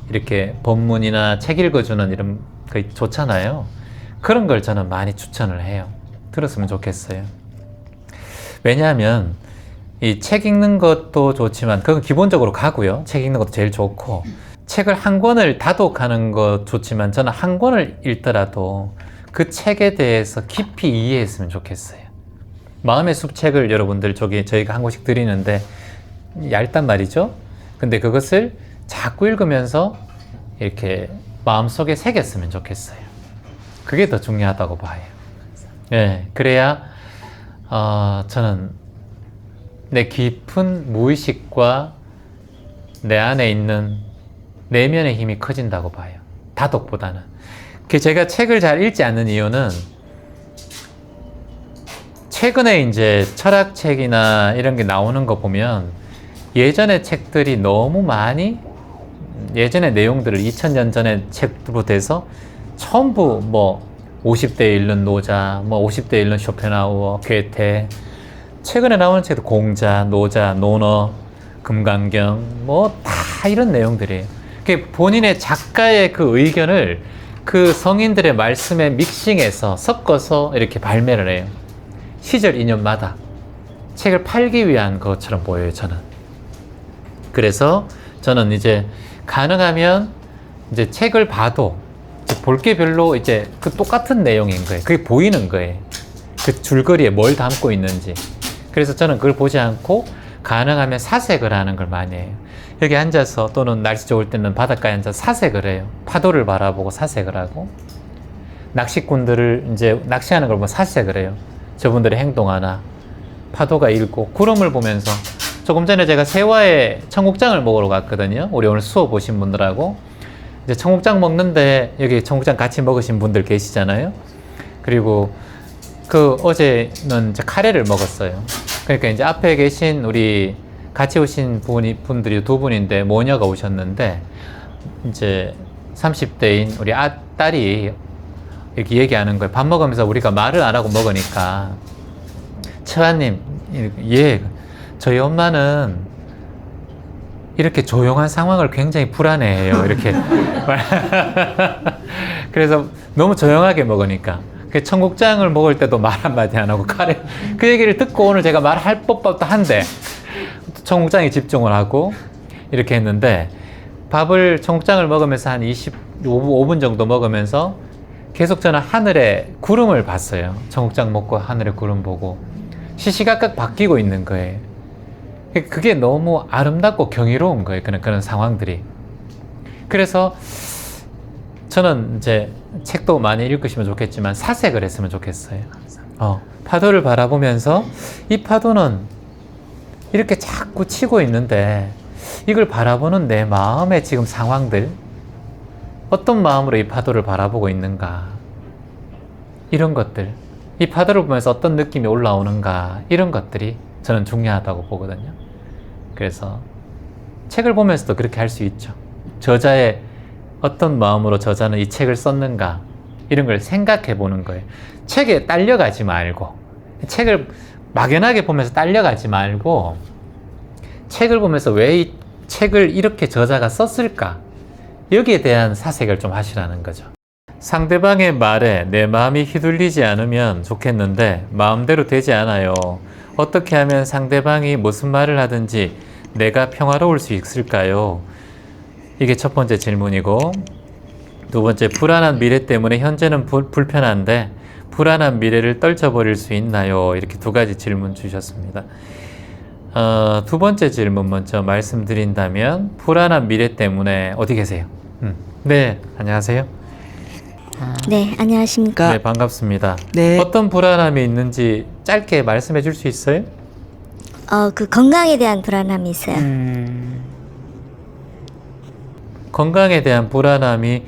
이렇게 본문이나 책 읽어주는 이런 거 좋잖아요. 그런 걸 저는 많이 추천을 해요. 들었으면 좋겠어요. 왜냐하면 이 책 읽는 것도 좋지만 그건 기본적으로 가고요. 책 읽는 것도 제일 좋고, 책을 한 권을 다독하는 것 좋지만 저는 한 권을 읽더라도 그 책에 대해서 깊이 이해했으면 좋겠어요. 마음의 숲 책을 여러분들 저희가 한 권씩 드리는데 얇단 말이죠. 근데 그것을 자꾸 읽으면서 이렇게 마음속에 새겼으면 좋겠어요. 그게 더 중요하다고 봐요. 예, 그래야 저는 내 깊은 무의식과 내 안에 있는 내면의 힘이 커진다고 봐요. 다독보다는. 제가 책을 잘 읽지 않는 이유는 최근에 이제 철학책이나 이런 게 나오는 거 보면 예전의 책들이 너무 많이 예전의 내용들을 2000년 전의 책으로 돼서 전부 뭐 50대 읽는 노자, 뭐 50대 읽는 쇼펜하우어, 괴테, 최근에 나오는 책도 공자, 노자, 논어, 금강경, 뭐 다 이런 내용들이에요. 본인의 작가의 그 의견을 그 성인들의 말씀에 믹싱해서 섞어서 이렇게 발매를 해요. 시절 인연마다 책을 팔기 위한 것처럼 보여요, 저는. 그래서 저는 이제 가능하면 이제 책을 봐도 볼 게 별로 이제 그 똑같은 내용인 거예요. 그게 보이는 거예요. 그 줄거리에 뭘 담고 있는지. 그래서 저는 그걸 보지 않고 가능하면 사색을 하는 걸 많이 해요. 여기 앉아서 또는 날씨 좋을 때는 바닷가에 앉아서 사색을 해요. 파도를 바라보고 사색을 하고, 낚시꾼들을 이제 낚시하는 걸 보면 사색을 해요. 저분들의 행동 하나, 파도가 일고 구름을 보면서. 조금 전에 제가 세화에 청국장을 먹으러 갔거든요. 우리 오늘 수업 오신 분들하고 이제 청국장 먹는데 여기 청국장 같이 먹으신 분들 계시잖아요. 그리고 어제는 이제 카레를 먹었어요. 그러니까 이제 앞에 계신 우리 같이 오신 분들이 두 분인데 모녀가 오셨는데 이제 30대인 우리 딸이 이렇게 얘기하는 거예요. 밥 먹으면서 우리가 말을 안 하고 먹으니까 처아님, 예, 저희 엄마는 이렇게 조용한 상황을 굉장히 불안해해요. 이렇게 그래서 너무 조용하게 먹으니까. 청국장을 먹을 때도 말 한마디 안 하고 카레 그 얘기를 듣고 오늘 제가 말할 법도 한데 청국장에 집중을 하고 이렇게 했는데, 청국장을 먹으면서 한 25분 정도 먹으면서 계속 저는 하늘에 구름을 봤어요. 청국장 먹고 하늘에 구름 보고 시시각각 바뀌고 있는 거예요. 그게 너무 아름답고 경이로운 거예요. 그런 상황들이. 그래서 저는 이제 책도 많이 읽으시면 좋겠지만 사색을 했으면 좋겠어요. 파도를 바라보면서 이 파도는 이렇게 자꾸 치고 있는데 이걸 바라보는 내 마음의 지금 상황들, 어떤 마음으로 이 파도를 바라보고 있는가, 이런 것들, 이 파도를 보면서 어떤 느낌이 올라오는가, 이런 것들이 저는 중요하다고 보거든요. 그래서 책을 보면서도 그렇게 할 수 있죠. 저자의 어떤 마음으로 저자는 이 책을 썼는가, 이런 걸 생각해 보는 거예요. 책에 딸려가지 말고, 책을 막연하게 보면서 딸려가지 말고, 책을 보면서 왜 이 책을 이렇게 저자가 썼을까, 여기에 대한 사색을 좀 하시라는 거죠. 상대방의 말에 내 마음이 휘둘리지 않으면 좋겠는데 마음대로 되지 않아요. 어떻게 하면 상대방이 무슨 말을 하든지 내가 평화로울 수 있을까요? 이게 첫 번째 질문이고, 두 번째, 불안한 미래 때문에 현재는 불편한데 불안한 미래를 떨쳐버릴 수 있나요? 이렇게 두 가지 질문 주셨습니다. 두 번째 질문 먼저 말씀드린다면, 불안한 미래 때문에 어디 계세요? 네, 안녕하세요. 네, 안녕하십니까. 네, 반갑습니다. 네. 어떤 불안함이 있는지 짧게 말씀해 줄 수 있어요? 그 건강에 대한 불안함이 있어요. 건강에 대한 불안함이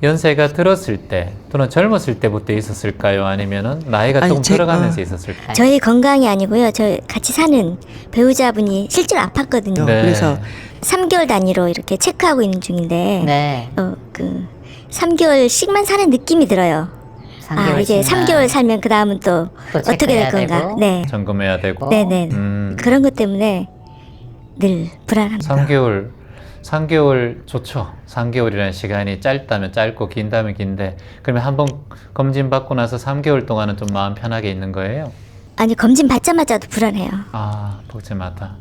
연세가 들었을 때 또는 젊었을 때부터 있었을까요? 아니면은 나이가 아니, 조금 제- 들어가면서 있었을까요? 저희 건강이 아니고요. 저 같이 사는 배우자분이 실제로 아팠거든요. 네. 그래서 3개월 단위로 이렇게 체크하고 있는 중인데 네. 3개월씩만 사는 느낌이 들어요. 아, 이제 3개월 살면 그 다음은 또 또 어떻게 될 체크해야 건가? 되고. 네. 점검해야 되고. 네네. 음. 그런 것 때문에 늘 불안합니다. 3개월 좋죠. 3개월이라는 시간이 짧다면 짧고 긴다면 긴데 그러면 한번 검진 받고 나서 3개월 동안은 좀 마음 편하게 있는 거예요? 아니, 검진 받자마자도 불안해요. 아, 복제마다.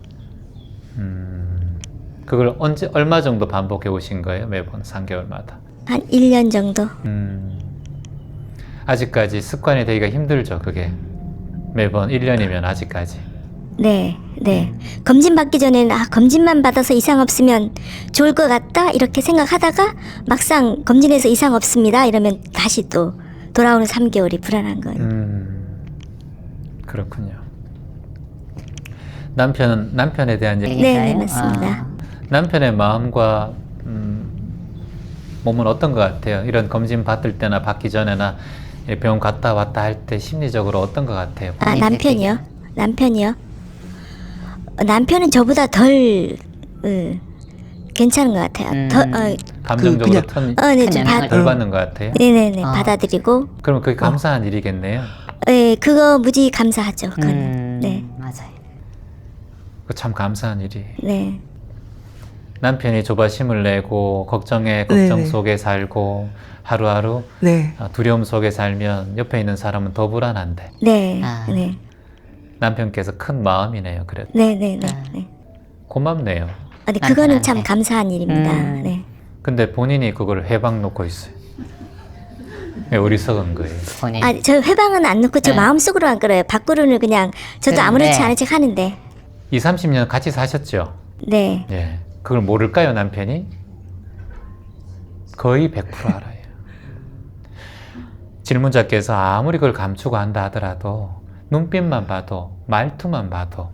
그걸 얼마 정도 반복해 오신 거예요? 매번 3개월마다. 한 1년 정도? 아직까지 습관이 되기가 힘들죠, 그게. 매번 1년이면 아직까지. 네, 네. 검진 받기 전에는 검진만 받아서 이상 없으면 좋을 것 같다 이렇게 생각하다가 막상 검진해서 이상 없습니다 이러면 다시 또 돌아오는 3개월이 불안한 거예요. 그렇군요. 남편에 대한 얘기. 네, 맞습니다. 남편의 마음과 몸은 어떤 것 같아요? 이런 검진 받을 때나 받기 전에나 병원 갔다 왔다 할 때 심리적으로 어떤 것 같아요? 아, 남편이요? 남편은 저보다 덜 괜찮은 것 같아요. 감정적으로 그냥- 네, 큰 좀 영향을 덜 받는 것 같아요? 네네네, 어. 받아들이고. 그럼 그게 감사한 일이겠네요. 네, 그거 무지 감사하죠. 그거는. 네, 맞아요. 그거 참 감사한 일이에요. 네. 남편이 조바심을 내고 걱정 속에 살고 하루하루 네. 두려움 속에 살면 옆에 있는 사람은 더 불안한데 네, 아. 네, 남편께서 큰 마음이네요. 그래도 네, 네, 네. 네. 고맙네요. 네, 그거는 참 남편한테. 감사한 일입니다. 네. 근데 본인이 그걸 회방 놓고 있어요. 왜 어리석은 거예요. 본인. 저 회방은 안 넣고 저 네. 마음속으로만 끌어요. 밖으로는 그냥 저도 아무렇지 네. 않은 척 하는데. 30년 같이 사셨죠? 네. 예. 그걸 모를까요, 남편이? 거의 100% 알아요. 질문자께서 아무리 그걸 감추고 한다 하더라도 눈빛만 봐도 말투만 봐도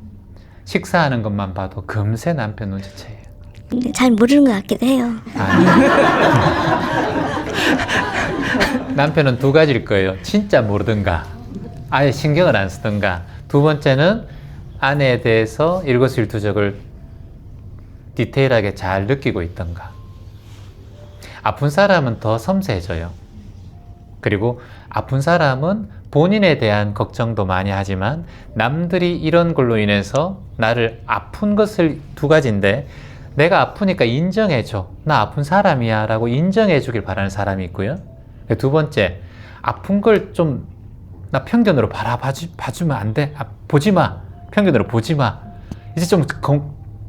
식사하는 것만 봐도 금세 남편 눈치채요. 근데 잘 모르는 것 같기도 해요. 남편은 두 가지일 거예요. 진짜 모르든가 아예 신경을 안 쓰든가. 두 번째는 아내에 대해서 일거수일투족을 디테일하게 잘 느끼고 있던가. 아픈 사람은 더 섬세해져요. 그리고 아픈 사람은 본인에 대한 걱정도 많이 하지만 남들이 이런 걸로 인해서 나를 아픈 것을 두 가지인데 내가 아프니까 인정해줘. 나 아픈 사람이야 라고 인정해 주길 바라는 사람이 있고요. 두 번째, 아픈 걸 좀 나 편견으로 봐주면 안 돼? 보지 마. 편견으로 보지 마. 이제 좀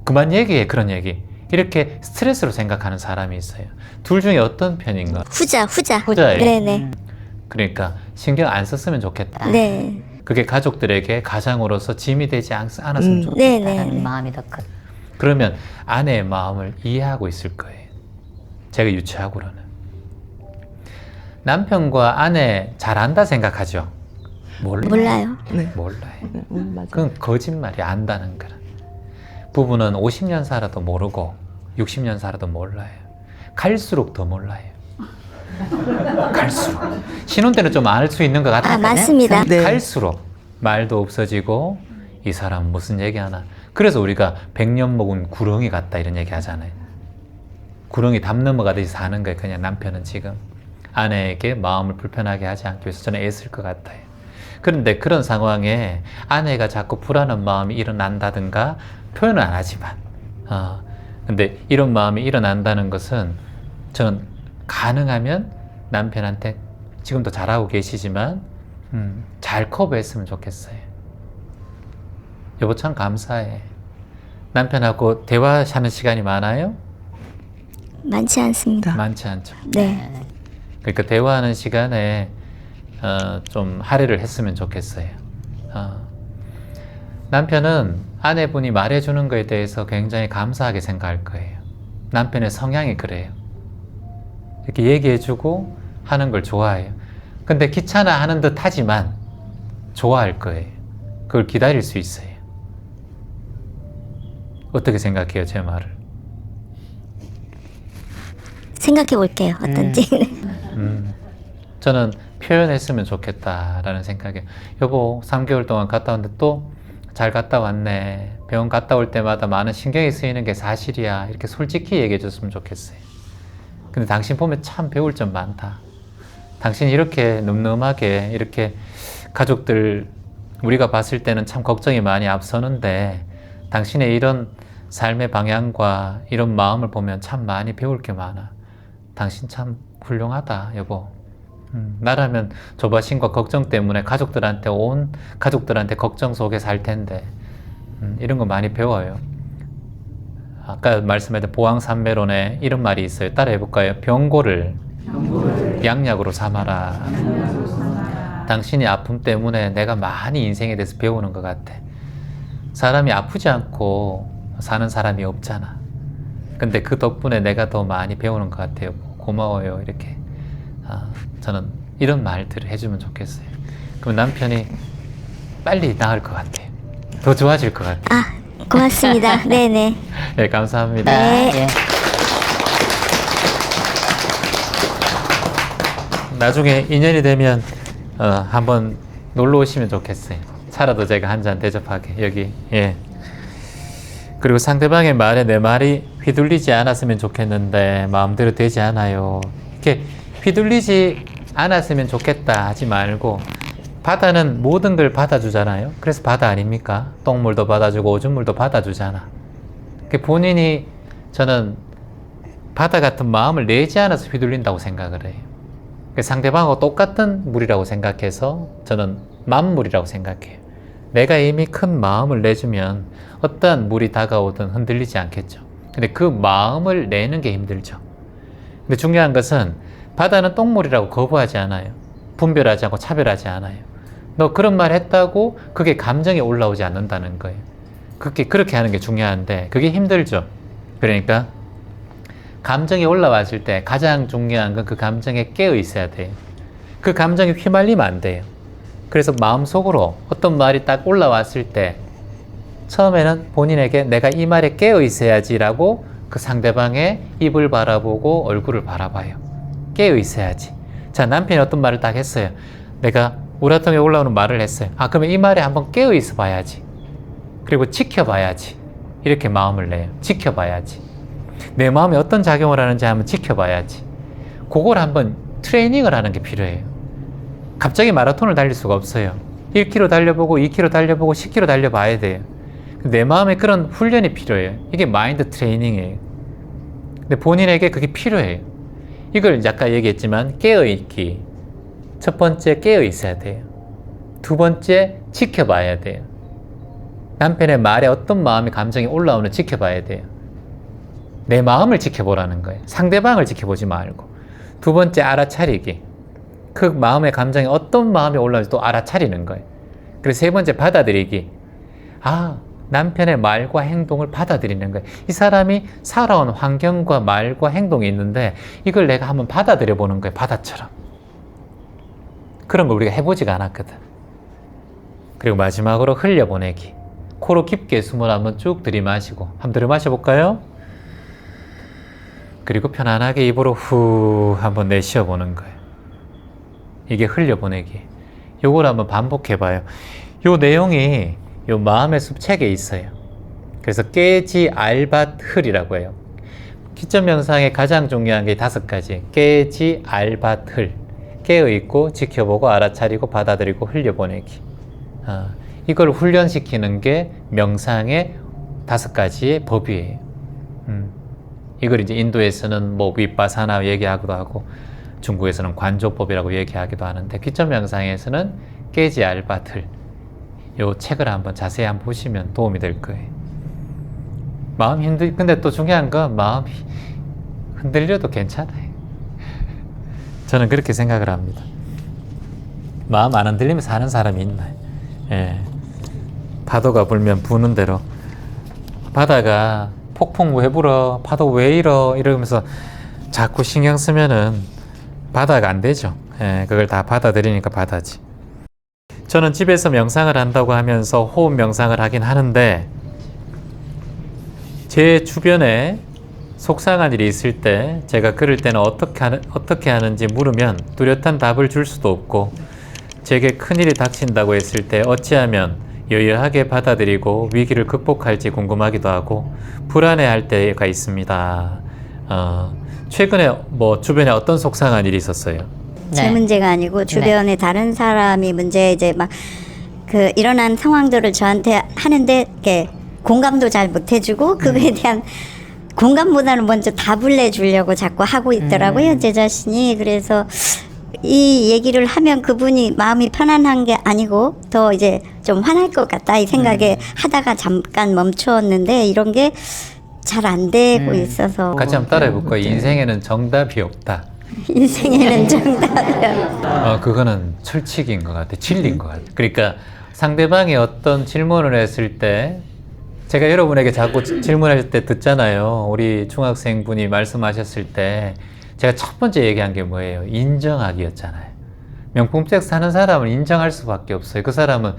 그만 얘기해. 그런 얘기. 이렇게 스트레스로 생각하는 사람이 있어요. 둘 중에 어떤 편인가? 후자. 후자예요. 네네. 그러니까 신경 안 썼으면 좋겠다. 네. 그게 가족들에게 가장으로서 짐이 되지 않았으면 좋겠다. 네네. 다른 마음이 더 큰. 그러면 아내의 마음을 이해하고 있을 거예요. 제가 유추하고는. 남편과 아내 잘 안다 생각하죠? 몰라요. 네. 몰라요. 맞아요. 그건 거짓말이 안다는 거라. 부부는 50년 살아도 모르고 60년 살아도 몰라요. 갈수록 더 몰라요. 갈수록. 신혼 때는 좀 알 수 있는 것 같아요. 맞습니다. 네. 갈수록 말도 없어지고 이 사람 무슨 얘기하나. 그래서 우리가 100년 먹은 구렁이 같다 이런 얘기 하잖아요. 구렁이 담 넘어가듯이 사는 거예요. 그냥 남편은 지금 아내에게 마음을 불편하게 하지 않기 위해서 저는 애쓸 것 같아요. 그런데 그런 상황에 아내가 자꾸 불안한 마음이 일어난다든가 표현은 안 하지만 근데 이런 마음이 일어난다는 것은 저는 가능하면 남편한테 지금도 잘하고 계시지만 잘 커버했으면 좋겠어요. 여보 참 감사해. 남편하고 대화하는 시간이 많아요? 많지 않습니다. 많지 않죠. 네. 그러니까 대화하는 시간에 좀 할애를 했으면 좋겠어요. 남편은 아내분이 말해주는 거에 대해서 굉장히 감사하게 생각할 거예요. 남편의 성향이 그래요. 이렇게 얘기해주고 하는 걸 좋아해요. 근데 귀찮아 하는 듯 하지만 좋아할 거예요. 그걸 기다릴 수 있어요. 어떻게 생각해요, 제 말을? 생각해 볼게요. 어떤지. 저는 표현했으면 좋겠다라는 생각에 여보 3개월 동안 갔다 왔는데 또 잘 갔다 왔네. 병원 갔다 올 때마다 많은 신경이 쓰이는 게 사실이야. 이렇게 솔직히 얘기해 줬으면 좋겠어요. 근데 당신 보면 참 배울 점 많다. 당신이 이렇게 늠름하게 이렇게 가족들 우리가 봤을 때는 참 걱정이 많이 앞서는데 당신의 이런 삶의 방향과 이런 마음을 보면 참 많이 배울 게 많아. 당신 참 훌륭하다 여보. 나라면 조바심과 걱정 때문에 온 가족들한테 걱정 속에 살 텐데 이런 거 많이 배워요. 아까 말씀하신 보왕산매론에 이런 말이 있어요. 따라해 볼까요? 병고를 양약으로 삼아라. 당신이 아픔 때문에 내가 많이 인생에 대해서 배우는 것 같아. 사람이 아프지 않고 사는 사람이 없잖아. 근데 그 덕분에 내가 더 많이 배우는 것 같아요. 고마워요. 이렇게 저는 이런 말들을 해주면 좋겠어요. 그럼 남편이 빨리 나을 것 같아요. 더 좋아질 것 같아요. 아, 고맙습니다. 네네. 네, 감사합니다. 네. 나중에 인연이 되면 한번 놀러 오시면 좋겠어요. 차라도 제가 한 잔 대접하게 여기. 예. 그리고 상대방의 말에 내 말이 휘둘리지 않았으면 좋겠는데 마음대로 되지 않아요. 이렇게 휘둘리지 않았으면 좋겠다 하지 말고 바다는 모든 걸 받아주잖아요. 그래서 바다 아닙니까? 똥물도 받아주고 오줌물도 받아주잖아. 본인이 저는 바다 같은 마음을 내지 않아서 휘둘린다고 생각을 해요. 상대방하고 똑같은 물이라고 생각해서 저는 만물이라고 생각해요. 내가 이미 큰 마음을 내주면 어떠한 물이 다가오든 흔들리지 않겠죠. 근데 그 마음을 내는 게 힘들죠. 근데 중요한 것은 바다는 똥물이라고 거부하지 않아요. 분별하지 않고 차별하지 않아요. 너 그런 말 했다고 그게 감정이 올라오지 않는다는 거예요. 그렇게 하는 게 중요한데 그게 힘들죠. 그러니까 감정이 올라왔을 때 가장 중요한 건 그 감정에 깨어 있어야 돼요. 그 감정에 휘말리면 안 돼요. 그래서 마음속으로 어떤 말이 딱 올라왔을 때 처음에는 본인에게 내가 이 말에 깨어 있어야지라고 그 상대방의 입을 바라보고 얼굴을 바라봐요. 깨어 있어야지. 자, 남편이 어떤 말을 딱 했어요. 내가 우라통에 올라오는 말을 했어요. 아, 그러면 이 말에 한번 깨어 있어 봐야지. 그리고 지켜봐야지. 이렇게 마음을 내요. 지켜봐야지. 내 마음에 어떤 작용을 하는지 한번 지켜봐야지. 그걸 한번 트레이닝을 하는 게 필요해요. 갑자기 마라톤을 달릴 수가 없어요. 1km 달려보고 2km 달려보고 10km 달려봐야 돼요. 내 마음에 그런 훈련이 필요해요. 이게 마인드 트레이닝이에요. 근데 본인에게 그게 필요해요. 이걸 아까 얘기했지만 깨어있기. 첫 번째 깨어 있어야 돼요. 두 번째 지켜봐야 돼요. 남편의 말에 어떤 마음이 감정이 올라오는지 지켜봐야 돼요. 내 마음을 지켜보라는 거예요. 상대방을 지켜보지 말고. 두 번째 알아차리기. 그 마음의 감정이 어떤 마음이 올라오는지 또 알아차리는 거예요. 그리고 세 번째 받아들이기. 아, 남편의 말과 행동을 받아들이는 거예요. 이 사람이 살아온 환경과 말과 행동이 있는데 이걸 내가 한번 받아들여 보는 거예요. 바다처럼. 그런 걸 우리가 해보지가 않았거든. 그리고 마지막으로 흘려보내기. 코로 깊게 숨을 한번 쭉 들이마시고 한번 들이마셔 볼까요? 그리고 편안하게 입으로 후 한번 내쉬어 보는 거예요. 이게 흘려보내기. 요걸 한번 반복해 봐요. 요 내용이 요 마음의 숲 책에 있어요. 그래서 깨지 알밭 흘이라고 해요. 기점 명상의 가장 중요한 게 5가지. 깨지 알밭 흘. 깨어있고 지켜보고 알아차리고 받아들이고 흘려보내기. 이걸 훈련시키는 게 명상의 5가지의 법이에요. 이걸 이제 인도에서는 뭐 윗바사나 얘기하기도 하고 중국에서는 관조법이라고 얘기하기도 하는데 기점 명상에서는 깨지 알바틀 요 책을 한번 자세히 한번 보시면 도움이 될 거예요. 마음 근데 또 중요한 건 마음이 흔들려도 괜찮아요. 저는 그렇게 생각을 합니다. 마음 안 흔들리면서 사는 사람이 있나요? 예. 파도가 불면 부는 대로 바다가 폭풍 왜 불어? 파도 왜 이러? 이러면서 자꾸 신경 쓰면은 바다가 안 되죠. 예, 그걸 다 받아들이니까 바다지. 저는 집에서 명상을 한다고 하면서 호흡 명상을 하긴 하는데 제 주변에 속상한 일이 있을 때 제가 그럴 때는 어떻게 하는지 물으면 뚜렷한 답을 줄 수도 없고, 제게 큰일이 닥친다고 했을 때 어찌하면 여유하게 받아들이고 위기를 극복할지 궁금하기도 하고 불안해할 때가 있습니다. 최근에 뭐 주변에 어떤 속상한 일이 있었어요? 제 문제가 아니고 주변에 다른 사람이 문제 이제 막 그 일어난 상황들을 저한테 하는데 이렇게 공감도 잘 못 해주고 그거에 대한 공감보다는 먼저 답을 내주려고 자꾸 하고 있더라고요, 제 자신이. 그래서 이 얘기를 하면 그분이 마음이 편안한 게 아니고 더 이제 좀 화날 것 같다 이 생각에 하다가 잠깐 멈췄는데 이런 게 잘 안 되고 있어서 같이 한번 따라해 볼까요? 인생에는 정답이 없다. 인생에는 정답이야. 그거는 철칙인 것 같아. 진리인 것 같아. 그러니까 상대방이 어떤 질문을 했을 때, 제가 여러분에게 자꾸 질문할 때 듣잖아요. 우리 중학생분이 말씀하셨을 때 제가 첫 번째 얘기한 게 뭐예요? 인정하기였잖아요. 명품책 사는 사람은 인정할 수밖에 없어요. 그 사람은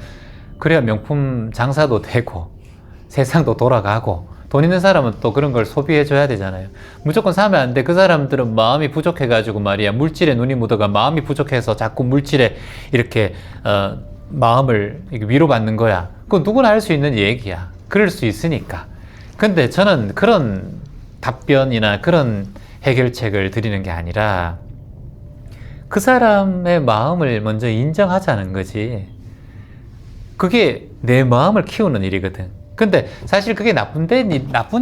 그래야 명품 장사도 되고 세상도 돌아가고, 돈 있는 사람은 또 그런 걸 소비해 줘야 되잖아요. 무조건 사면 안 돼. 그 사람들은 마음이 부족해 가지고 말이야, 물질에 눈이 묻어가 마음이 부족해서 자꾸 물질에 이렇게 마음을 위로받는 거야. 그건 누구나 할 수 있는 얘기야. 그럴 수 있으니까. 근데 저는 그런 답변이나 그런 해결책을 드리는 게 아니라 그 사람의 마음을 먼저 인정하자는 거지. 그게 내 마음을 키우는 일이거든. 근데 사실 그게 나쁜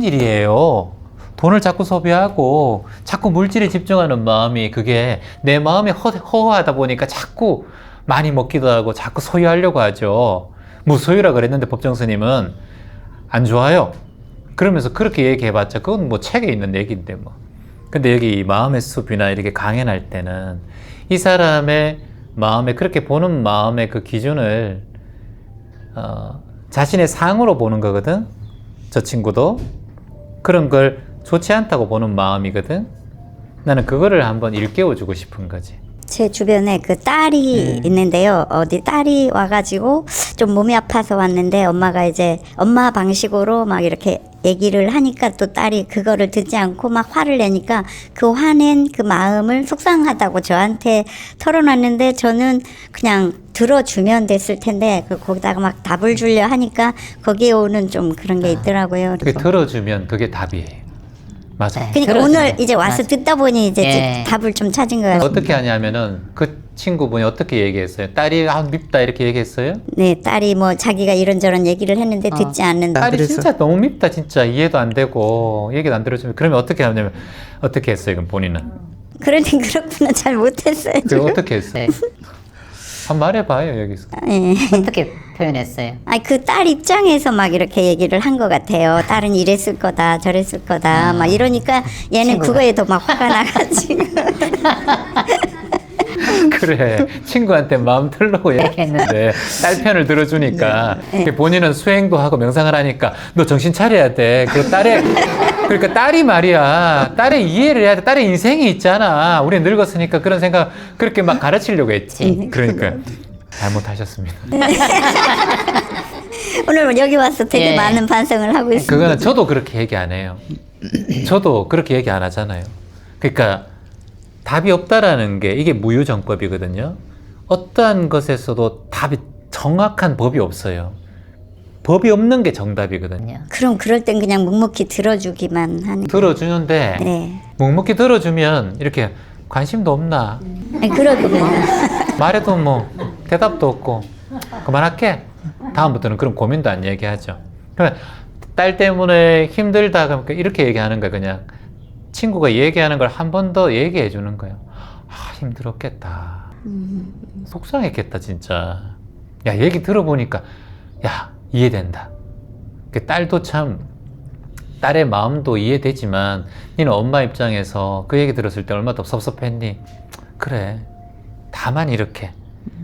일이에요. 돈을 자꾸 소비하고 자꾸 물질에 집중하는 마음이, 그게 내 마음이 허허하다 보니까 자꾸 많이 먹기도 하고 자꾸 소유하려고 하죠. 무소유라 그랬는데 법정 스님은 안 좋아요. 그러면서 그렇게 얘기해봤자 그건 뭐 책에 있는 얘기인데 뭐. 근데 여기 마음의 숲이나 이렇게 강연할 때는 이 사람의 마음에, 그렇게 보는 마음의 그 기준을 자신의 상으로 보는 거거든. 저 친구도 그런 걸 좋지 않다고 보는 마음이거든. 나는 그거를 한번 일깨워주고 싶은 거지. 제 주변에 그 딸이 있는데요. 어디 딸이 와가지고 좀 몸이 아파서 왔는데 엄마가 이제 엄마 방식으로 막 이렇게 얘기를 하니까 또 딸이 그거를 듣지 않고 막 화를 내니까 그 화낸 그 마음을 속상하다고 저한테 털어놨는데 저는 그냥 들어주면 됐을 텐데 거기다가 막 답을 주려 하니까 거기에 오는 좀 그런 게 있더라고요. 그게 들어주면 그게 답이에요. 맞아. 그러니까 오늘 이제 와서 맞아. 듣다 보니 이제 예. 답을 좀 찾은 것 같아요. 어떻게 하냐면은 그 친구분이 어떻게 얘기했어요? 딸이 밉다 이렇게 얘기했어요? 네, 딸이 뭐 자기가 이런저런 얘기를 했는데 듣지 않는다. 딸이 그래서? 진짜 너무 밉다, 진짜 이해도 안 되고 얘기도 안 들어주면. 그러면 어떻게 하냐면, 어떻게 했어요? 그럼 본인은 그러니 그렇구나 잘 못했어요. 그 어떻게 했어요? 네. 한 말해봐요 여기서. 예. 어떻게 표현했어요? 아니 그 딸 입장에서 막 이렇게 얘기를 한 것 같아요. 딸은 이랬을 거다, 저랬을 거다, 막 이러니까 얘는 친구가. 그거에 더 막 화가 나가지고. 그래, 친구한테 마음 털려고 얘기했는데 딸 편을 들어주니까 본인은 수행도 하고 명상을 하니까 너 정신 차려야 돼. 그러니까 딸이 말이야, 딸의 이해를 해야 돼. 딸의 인생이 있잖아. 우리 늙었으니까 그런 생각 그렇게 막 가르치려고 했지. 그러니까 잘못하셨습니다. 오늘 여기 와서 되게 예. 많은 반성을 하고 있습니다. 그거는 저도 그렇게 얘기 안 해요. 저도 그렇게 얘기 안 하잖아요. 그러니까 답이 없다라는 게 이게 무유정법이거든요. 어떠한 것에서도 답이, 정확한 법이 없어요. 법이 없는 게 정답이거든요. 그럼 그럴 땐 그냥 묵묵히 들어주기만 하는. 들어주는데 네. 묵묵히 들어주면 이렇게 관심도 없나? 아니, 그러면 말해도 뭐 대답도 없고 그만할게. 다음부터는 그런 고민도 안 얘기하죠. 그러면 딸 때문에 힘들다 그러면 이렇게 얘기하는 거야. 그냥 친구가 얘기하는 걸 한 번 더 얘기해 주는 거예요. 아, 힘들었겠다. 속상했겠다 진짜. 야, 얘기 들어보니까 야, 이해된다. 그 딸도 참, 딸의 마음도 이해되지만 니는 엄마 입장에서 그 얘기 들었을 때 얼마나 더 섭섭했니? 그래, 다만 이렇게.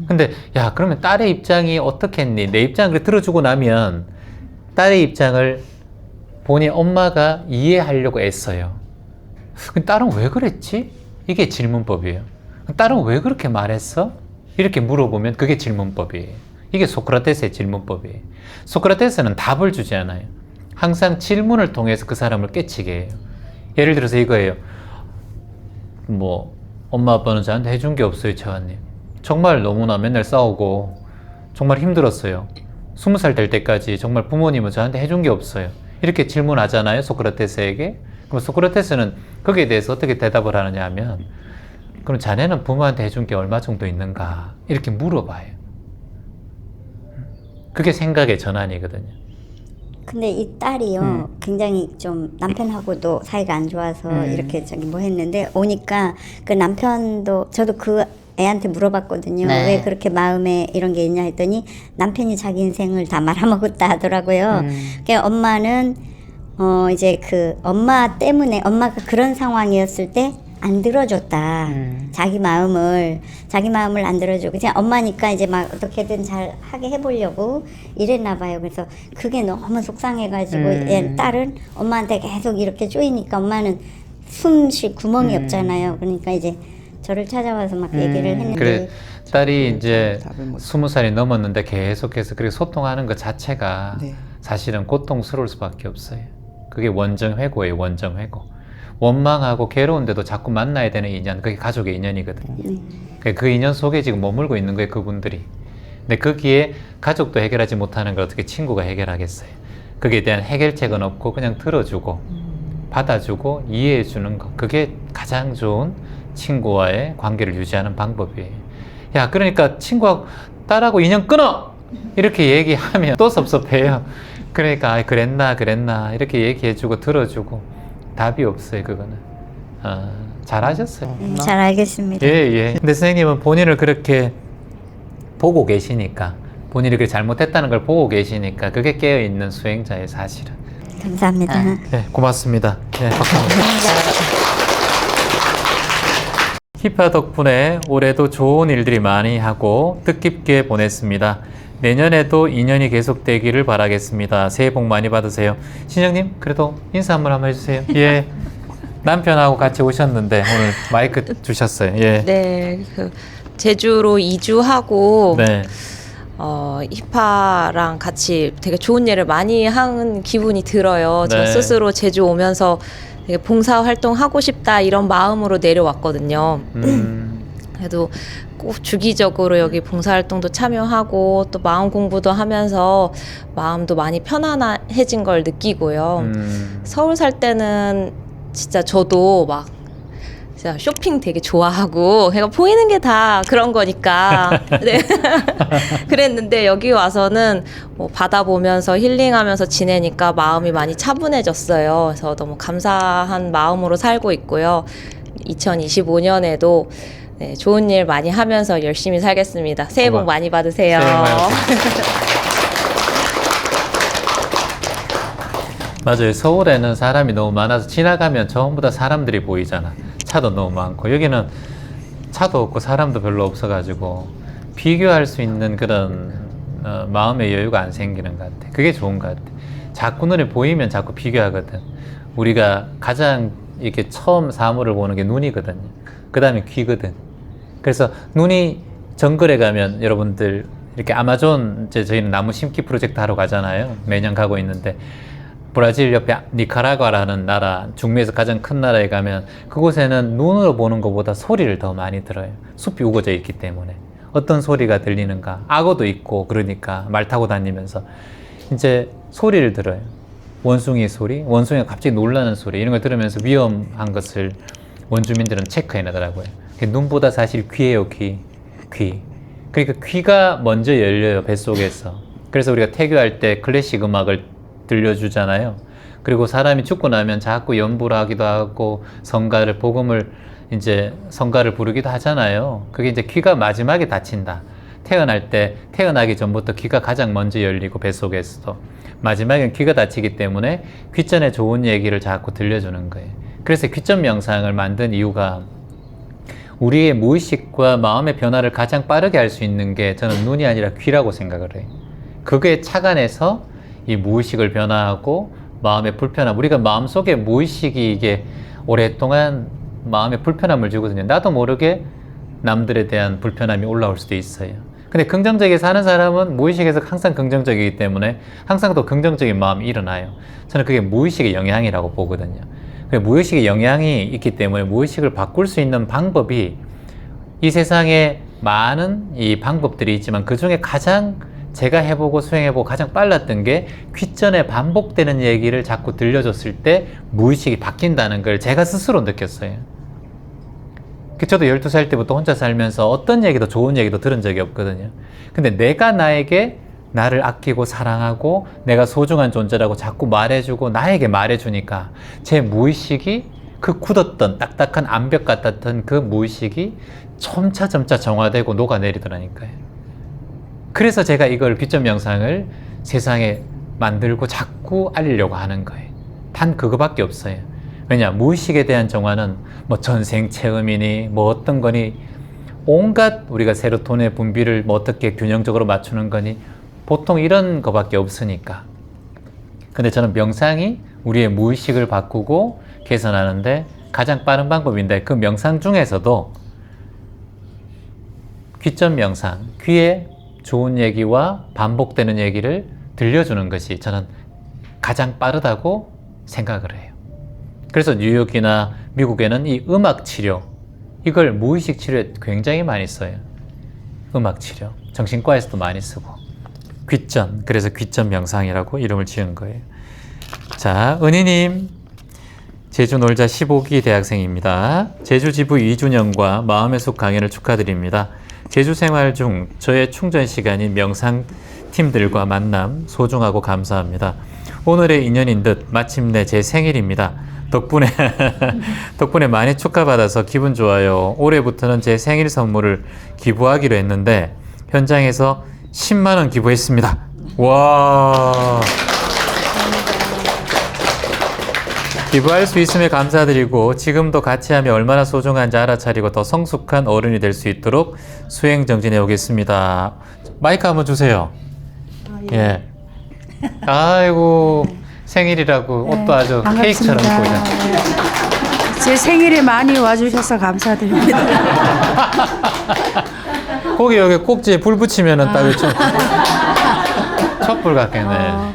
근데 야, 그러면 딸의 입장이 어떻겠니? 내 입장을 들어주고 나면 딸의 입장을 본인 엄마가 이해하려고 애써요. 근데 딸은 왜 그랬지? 이게 질문법이에요. 딸은 왜 그렇게 말했어? 이렇게 물어보면 그게 질문법이에요. 이게 소크라테스의 질문법이에요. 소크라테스는 답을 주지 않아요. 항상 질문을 통해서 그 사람을 깨치게 해요. 예를 들어서 이거예요. 뭐 엄마 아빠는 저한테 해준 게 없어요, 재환님. 정말 너무나 맨날 싸우고 정말 힘들었어요. 20살 될 때까지 정말 부모님은 저한테 해준 게 없어요. 이렇게 질문하잖아요, 소크라테스에게. 그럼 소크라테스는 거기에 대해서 어떻게 대답을 하느냐 하면, 그럼 자네는 부모한테 해준 게 얼마 정도 있는가? 이렇게 물어봐요. 그게 생각의 전환이거든요. 근데 이 딸이요, 굉장히 좀 남편하고도 사이가 안 좋아서 이렇게 저기 뭐 했는데, 오니까 그 남편도, 저도 그 애한테 물어봤거든요. 네. 왜 그렇게 마음에 이런 게 있냐 했더니 남편이 자기 인생을 다 말아먹었다 하더라고요. 그러니까 엄마는 이제 그 엄마 때문에, 엄마가 그런 상황이었을 때 안 들어줬다. 자기 마음을 안 들어주고 그냥 엄마니까 이제 막 어떻게든 잘 하게 해보려고 이랬나 봐요. 그래서 그게 너무 속상해가지고 얘 딸은 엄마한테 계속 이렇게 쪼이니까 엄마는 숨 쉴 구멍이 없잖아요. 그러니까 이제 저를 찾아와서 막 얘기를 했는데, 그래, 딸이 이제 20살이 넘었는데 계속해서 그렇게 소통하는 것 자체가 사실은 고통스러울 수밖에 없어요. 그게 원정회고예요, 원정회고. 원망하고 괴로운데도 자꾸 만나야 되는 인연, 그게 가족의 인연이거든요. 그 인연 속에 지금 머물고 있는 거예요, 그분들이. 근데 거기에 가족도 해결하지 못하는 걸 어떻게 친구가 해결하겠어요. 거기에 대한 해결책은 없고 그냥 들어주고 받아주고 이해해주는 거, 그게 가장 좋은 친구와의 관계를 유지하는 방법이에요. 야, 그러니까 친구하고 딸하고 인연 끊어! 이렇게 얘기하면 또 섭섭해요. 그러니까 아, 그랬나 이렇게 얘기해주고 들어주고 답이 없어요, 그거는. 잘하셨어요. 잘 알겠습니다. 예. 근데 선생님은 본인을 그렇게 보고 계시니까, 본인이 그렇게 잘못했다는 걸 보고 계시니까 그게 깨어있는 수행자예요, 사실은. 감사합니다. 네, 고맙습니다. 네, 히파 덕분에 올해도 좋은 일들이 많이 하고 뜻깊게 보냈습니다. 내년에도 인연이 계속되기를 바라겠습니다. 새해 복 많이 받으세요. 신영님, 그래도 인사 한번 해주세요. 예. 남편하고 같이 오셨는데 오늘 마이크 주셨어요. 예. 네, 그 제주로 이주하고 네. 히파랑 같이 되게 좋은 일을 많이 한 기분이 들어요. 저 네. 스스로 제주 오면서 되게 봉사 활동하고 싶다 이런 마음으로 내려왔거든요. 그래도 꼭 주기적으로 여기 봉사활동도 참여하고 또 마음 공부도 하면서 마음도 많이 편안해진 걸 느끼고요. 서울 살 때는 진짜 저도 막 진짜 쇼핑 되게 좋아하고 그러니까 보이는 게 다 그런 거니까 네. 그랬는데 여기 와서는 뭐 바다 보면서 힐링하면서 지내니까 마음이 많이 차분해졌어요. 그래서 너무 감사한 마음으로 살고 있고요. 2025년에도 네, 좋은 일 많이 하면서 열심히 살겠습니다. 새해 복 많이 받으세요. 새해 복 많이 받으세요. 맞아요. 서울에는 사람이 너무 많아서 지나가면 전부 다 사람들이 보이잖아. 차도 너무 많고. 여기는 차도 없고 사람도 별로 없어가지고 비교할 수 있는 그런 마음의 여유가 안 생기는 것 같아. 그게 좋은 것 같아. 자꾸 눈에 보이면 자꾸 비교하거든. 우리가 가장 이렇게 처음 사물을 보는 게 눈이거든요. 그 다음에 귀거든. 그래서 눈이 정글에 가면 여러분들 이렇게 아마존, 이제 저희는 나무 심기 프로젝트 하러 가잖아요. 매년 가고 있는데 브라질 옆에 니카라과라는 나라, 중미에서 가장 큰 나라에 가면 그곳에는 눈으로 보는 것보다 소리를 더 많이 들어요. 숲이 우거져 있기 때문에. 어떤 소리가 들리는가. 악어도 있고 그러니까 말 타고 다니면서 이제 소리를 들어요. 원숭이 소리, 원숭이가 갑자기 놀라는 소리, 이런 걸 들으면서 위험한 것을 원주민들은 체크해내더라고요. 눈보다 사실 귀예요, 귀. 그러니까 귀가 먼저 열려요, 뱃속에서. 그래서 우리가 태교할 때 클래식 음악을 들려주잖아요. 그리고 사람이 죽고 나면 자꾸 연부를 하기도 하고 성가를, 복음을 이제 성가를 부르기도 하잖아요. 그게 이제 귀가 마지막에 닫힌다. 태어날 때, 태어나기 전부터 귀가 가장 먼저 열리고 뱃속에서도 마지막엔 귀가 닫히기 때문에 귀전에 좋은 얘기를 자꾸 들려주는 거예요. 그래서 귀전 명상을 만든 이유가 우리의 무의식과 마음의 변화를 가장 빠르게 할 수 있는 게 저는 눈이 아니라 귀라고 생각을 해요. 그게 착안해서 이 무의식을 변화하고 마음의 불편함, 우리가 마음속에 무의식이 이게 오랫동안 마음에 불편함을 주거든요. 나도 모르게 남들에 대한 불편함이 올라올 수도 있어요. 근데 긍정적이게 사는 사람은 무의식에서 항상 긍정적이기 때문에 항상 더 긍정적인 마음이 일어나요. 저는 그게 무의식의 영향이라고 보거든요. 무의식에 영향이 있기 때문에 무의식을 바꿀 수 있는 방법이 이 세상에 많은 이 방법들이 있지만 그 중에 가장 제가 해보고 수행해보고 가장 빨랐던 게 귓전에 반복되는 얘기를 자꾸 들려줬을 때 무의식이 바뀐다는 걸 제가 스스로 느꼈어요. 저도 12살 때부터 혼자 살면서 어떤 얘기도 좋은 얘기도 들은 적이 없거든요. 근데 내가 나에게 나를 아끼고 사랑하고 내가 소중한 존재라고 자꾸 말해주고 나에게 말해주니까 제 무의식이 그 굳었던 딱딱한 암벽 같았던 그 무의식이 점차 정화되고 녹아내리더라니까요. 그래서 제가 이걸 귀점 명상을 세상에 만들고 자꾸 알리려고 하는 거예요. 단 그거밖에 없어요. 왜냐, 무의식에 대한 정화는 뭐 전생 체험이니 뭐 어떤 거니 온갖 우리가 세로토닌의 분비를 뭐 어떻게 균형적으로 맞추는 거니 보통 이런 거밖에 없으니까. 근데 저는 명상이 우리의 무의식을 바꾸고 개선하는데 가장 빠른 방법인데 그 명상 중에서도 귀점 명상, 귀에 좋은 얘기와 반복되는 얘기를 들려주는 것이 저는 가장 빠르다고 생각을 해요. 그래서 뉴욕이나 미국에는 이 음악 치료, 이걸 무의식 치료에 굉장히 많이 써요. 음악 치료, 정신과에서도 많이 쓰고. 귀점, 그래서 귀점 명상이라고 이름을 지은 거예요. 자, 은희님, 제주 놀자 15기 대학생입니다. 제주 지부 2주년과 마음의 숲 강연을 축하드립니다. 제주 생활 중 저의 충전 시간인 명상 팀들과 만남 소중하고 감사합니다. 오늘의 인연인 듯 마침내 제 생일입니다. 덕분에 많이 축하받아서 기분 좋아요. 올해부터는 제 생일 선물을 기부하기로 했는데 현장에서 10만 원 기부했습니다. 와. 기부할 수 있음에 감사드리고 지금도 같이 하면 얼마나 소중한지 알아차리고 더 성숙한 어른이 될 수 있도록 수행 정진해 오겠습니다. 마이크 한번 주세요. 예. 아이고, 생일이라고 옷도 아주 케이크처럼 입고 있네. 제 생일에 많이 와주셔서 감사드립니다. 거기 여기 꼭지에 불 붙이면은 딱 촛불 같겠네.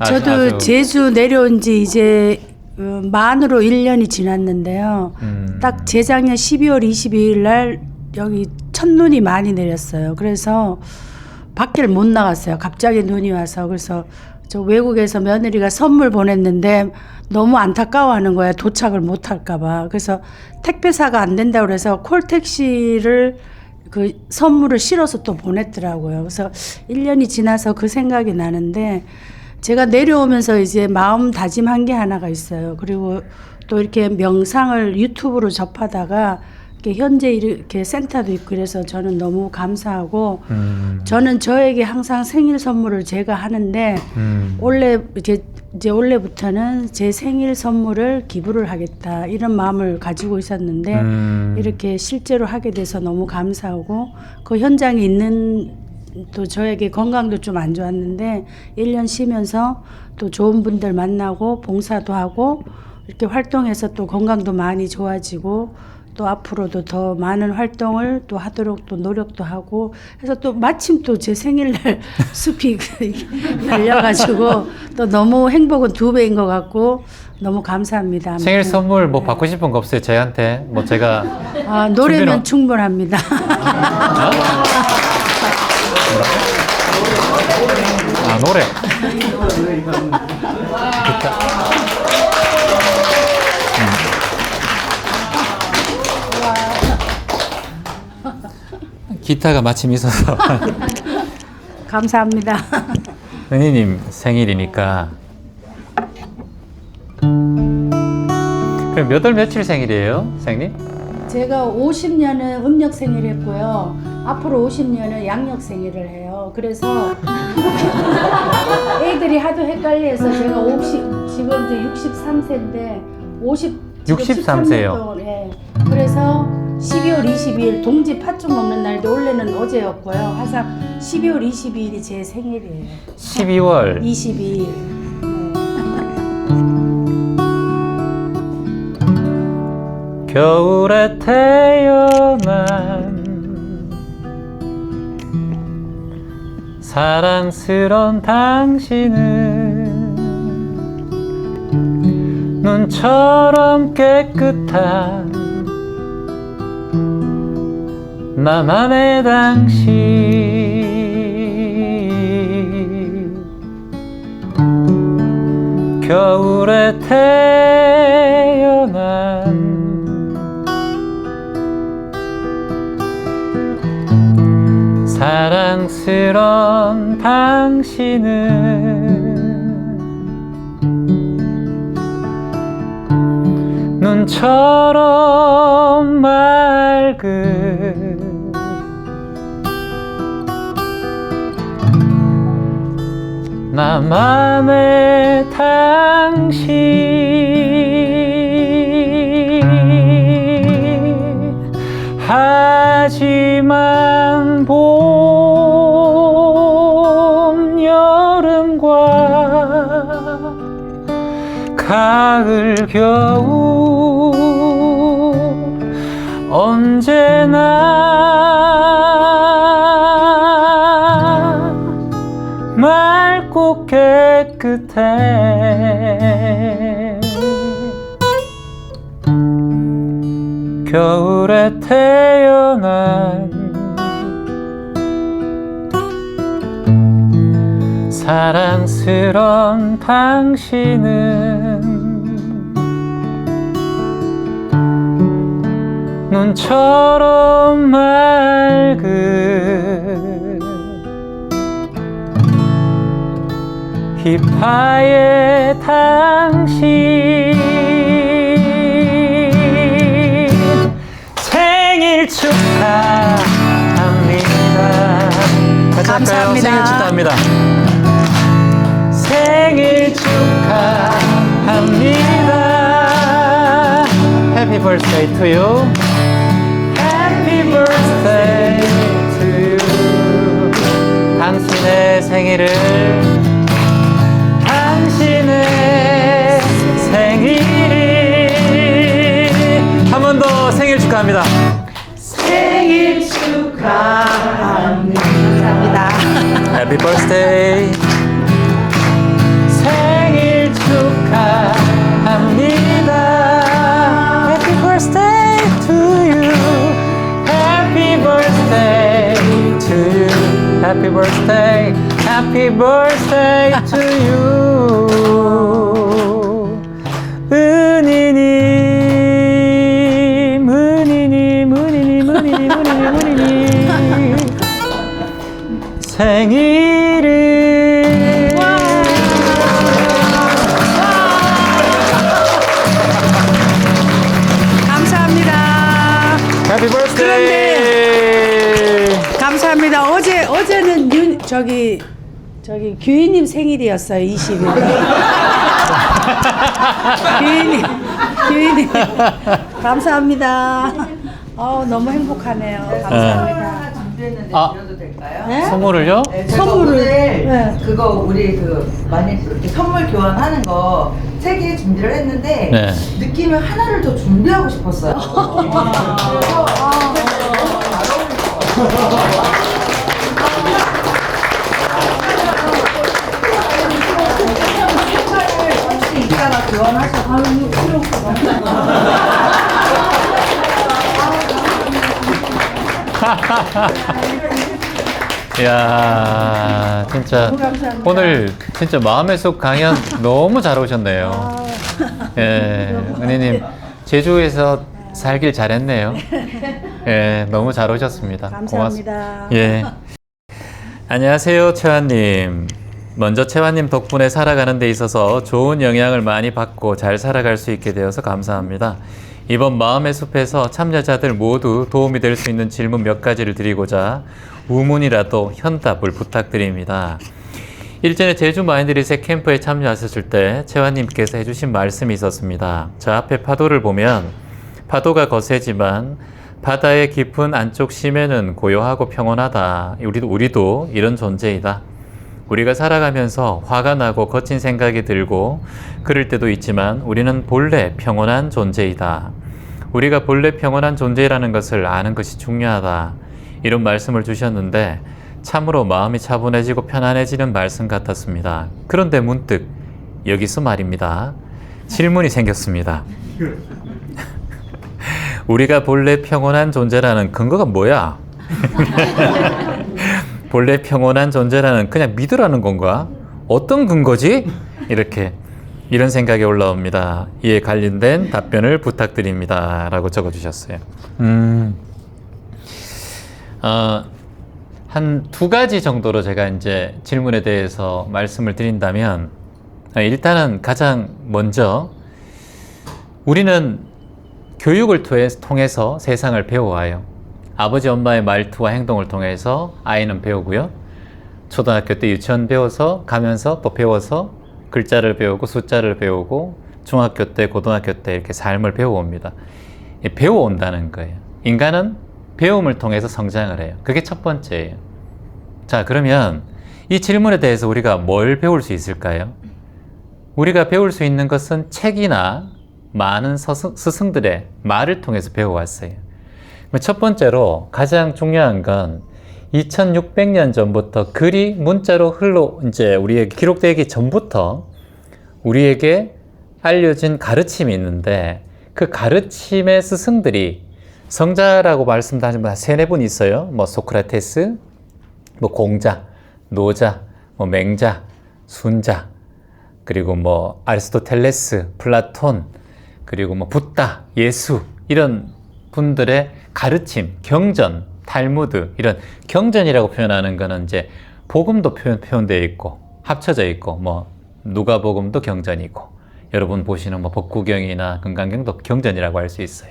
저도 제주 내려온 지 이제 만으로 1년이 지났는데요. 딱 재작년 12월 22일 날 여기 첫눈이 많이 내렸어요. 그래서 밖을 못 나갔어요. 갑자기 눈이 와서. 그래서 저 외국에서 며느리가 선물 보냈는데 너무 안타까워하는 거예요. 도착을 못 할까 봐. 그래서 택배사가 안 된다고 그래서 콜택시를 그 선물을 실어서 또 보냈더라고요. 그래서 1년이 지나서 그 생각이 나는데 제가 내려오면서 이제 마음 다짐한 게 하나가 있어요. 그리고 또 이렇게 명상을 유튜브로 접하다가 이렇게 현재 이렇게 센터도 있고 그래서 저는 너무 감사하고 저는 저에게 항상 생일 선물을 제가 하는데 이제 올해부터는 제 생일 선물을 기부를 하겠다 이런 마음을 가지고 있었는데 이렇게 실제로 하게 돼서 너무 감사하고 그 현장에 있는 또 저에게 건강도 좀 안 좋았는데 1년 쉬면서 또 좋은 분들 만나고 봉사도 하고 이렇게 활동해서 또 건강도 많이 좋아지고 또 앞으로도 더 많은 활동을 또 하도록 또 노력도 하고 해서 또 마침 또 제 생일날 숲이 열려가지고 또 너무 행복은 2배인 것 같고 너무 감사합니다. 생일 선물 뭐 받고 싶은 거 없어요? 저한테 뭐 제가 노래면 충분합니다. 아, 노래. 기타가 마침 있어서. 감사합니다. 은희님 생일이니까. 그럼 몇 월 며칠 생일이에요, 선생님? 제가 50년은 음력 생일했고요. 앞으로 50년은 양력 생일을 해요. 그래서 애들이 하도 헷갈려서 제가 지금 이제 63세인데 63세요. 예. 그래서 12월 22일 동지 팥죽 먹는 날인데 원래는 어제였고요. 항상 12월 22일이 제 생일이에요. 12월 22일. 겨울에 태어난 사랑스런 당신은 눈처럼 깨끗한 나만의 당신 겨울에 태어난 사랑스런 당신은 눈처럼 맑은 나만의 당신 하지만 봄 여름과 가을 겨울 언제나 맑고 깨끗해 겨울에 태어난 사랑스런 당신은 눈처럼 맑은 이파의 당신 생일 축하합니다. 같이 할까요? 감사합니다. 생일 축하합니다. 생일 축하합니다. Happy birthday to you. Happy birthday to you. 당신의 생일을 당신의 생일이 한 번 더 생일 축하합니다. 생일 축하합니다. 감사합니다. Happy birthday. 생일 축하합니다. Happy birthday to you. Happy birthday to you. Happy birthday. Happy birthday to you. 은희님, 은희님, 은희님, 은희님, 은희님, 은희님. 생일을 감사합니다. Happy birthday. 감사합니다. 어제는 저기 규희님 생일이었어요. 20일. 규희님 감사합니다. 너무 행복하네요. 감사합니다. 아, 네? 선물을요? 네, 선물을. 오늘 그거 우리 많이 이렇게 선물 교환하는 거 3개 준비를 했는데 네. 느낌이 하나를 더 준비하고 싶었어요. 혹시 이따가 교환하셔서 하는 필요 이야, 진짜 오늘 진짜 마음의 숲 강연 너무 잘 오셨네요. 예, 은혜님 제주에서 살길 잘했네요. 예, 너무 잘 오셨습니다. 감사합니다. 예. 안녕하세요, 채환님. 먼저 채환님 덕분에 살아가는 데 있어서 좋은 영향을 많이 받고 잘 살아갈 수 있게 되어서 감사합니다. 이번 마음의 숲에서 참여자들 모두 도움이 될 수 있는 질문 몇 가지를 드리고자 우문이라도 현답을 부탁드립니다. 일전에 제주 마인드리셋 캠프에 참여하셨을 때 채환님께서 해주신 말씀이 있었습니다. 저 앞에 파도를 보면 파도가 거세지만 바다의 깊은 안쪽 심해는 고요하고 평온하다. 우리도 이런 존재이다. 우리가 살아가면서 화가 나고 거친 생각이 들고 그럴 때도 있지만 우리는 본래 평온한 존재이다. 우리가 본래 평온한 존재라는 것을 아는 것이 중요하다. 이런 말씀을 주셨는데 참으로 마음이 차분해지고 편안해지는 말씀 같았습니다. 그런데 문득 여기서 말입니다. 질문이 생겼습니다. 우리가 본래 평온한 존재라는 근거가 뭐야? 본래 평온한 존재라는 그냥 믿으라는 건가? 어떤 근거지? 이런 생각이 올라옵니다. 이에 관련된 답변을 부탁드립니다. 라고 적어주셨어요. 한 두 가지 정도로 제가 이제 질문에 대해서 말씀을 드린다면, 일단은 가장 먼저 우리는 교육을 통해서 세상을 배워와요. 아버지 엄마의 말투와 행동을 통해서 아이는 배우고요. 초등학교 때 유치원 배워서 가면서 또 배워서 글자를 배우고 숫자를 배우고 중학교 때 고등학교 때 이렇게 삶을 배워옵니다. 배워온다는 거예요. 인간은 배움을 통해서 성장을 해요. 그게 첫 번째예요. 자, 그러면 이 질문에 대해서 우리가 뭘 배울 수 있을까요? 우리가 배울 수 있는 것은 책이나 많은 스승들의 말을 통해서 배워왔어요. 첫 번째로 가장 중요한 건 2600년 전부터 글이 문자로 이제 우리에게 기록되기 전부터 우리에게 알려진 가르침이 있는데, 그 가르침의 스승들이 성자라고 말씀하신 분 한 3-4분 있어요. 뭐 소크라테스, 뭐 공자, 노자, 뭐 맹자, 순자, 그리고 뭐 아리스토텔레스, 플라톤, 그리고 뭐 붓다, 예수, 이런 분들의 가르침, 경전, 탈무드, 이런 경전이라고 표현하는 거는 이제 복음도 표현되어 있고 합쳐져 있고, 뭐 누가복음도 경전이고, 여러분 보시는 뭐 법구경이나 금강경도 경전이라고 할 수 있어요.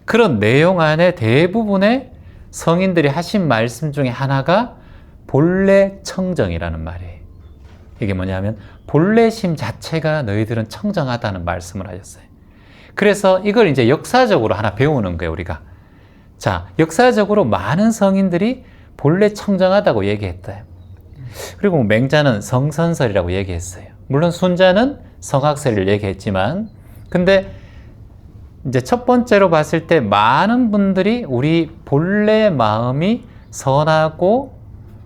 그런 내용 안에 대부분의 성인들이 하신 말씀 중에 하나가 본래 청정이라는 말이에요. 이게 뭐냐면 본래심 자체가 너희들은 청정하다는 말씀을 하셨어요. 그래서 이걸 이제 역사적으로 하나 배우는 거예요, 우리가. 자, 역사적으로 많은 성인들이 본래 청정하다고 얘기했대요. 그리고 맹자는 성선설이라고 얘기했어요. 물론 순자는 성악설을 얘기했지만, 근데 이제 첫 번째로 봤을 때 많은 분들이 우리 본래 마음이 선하고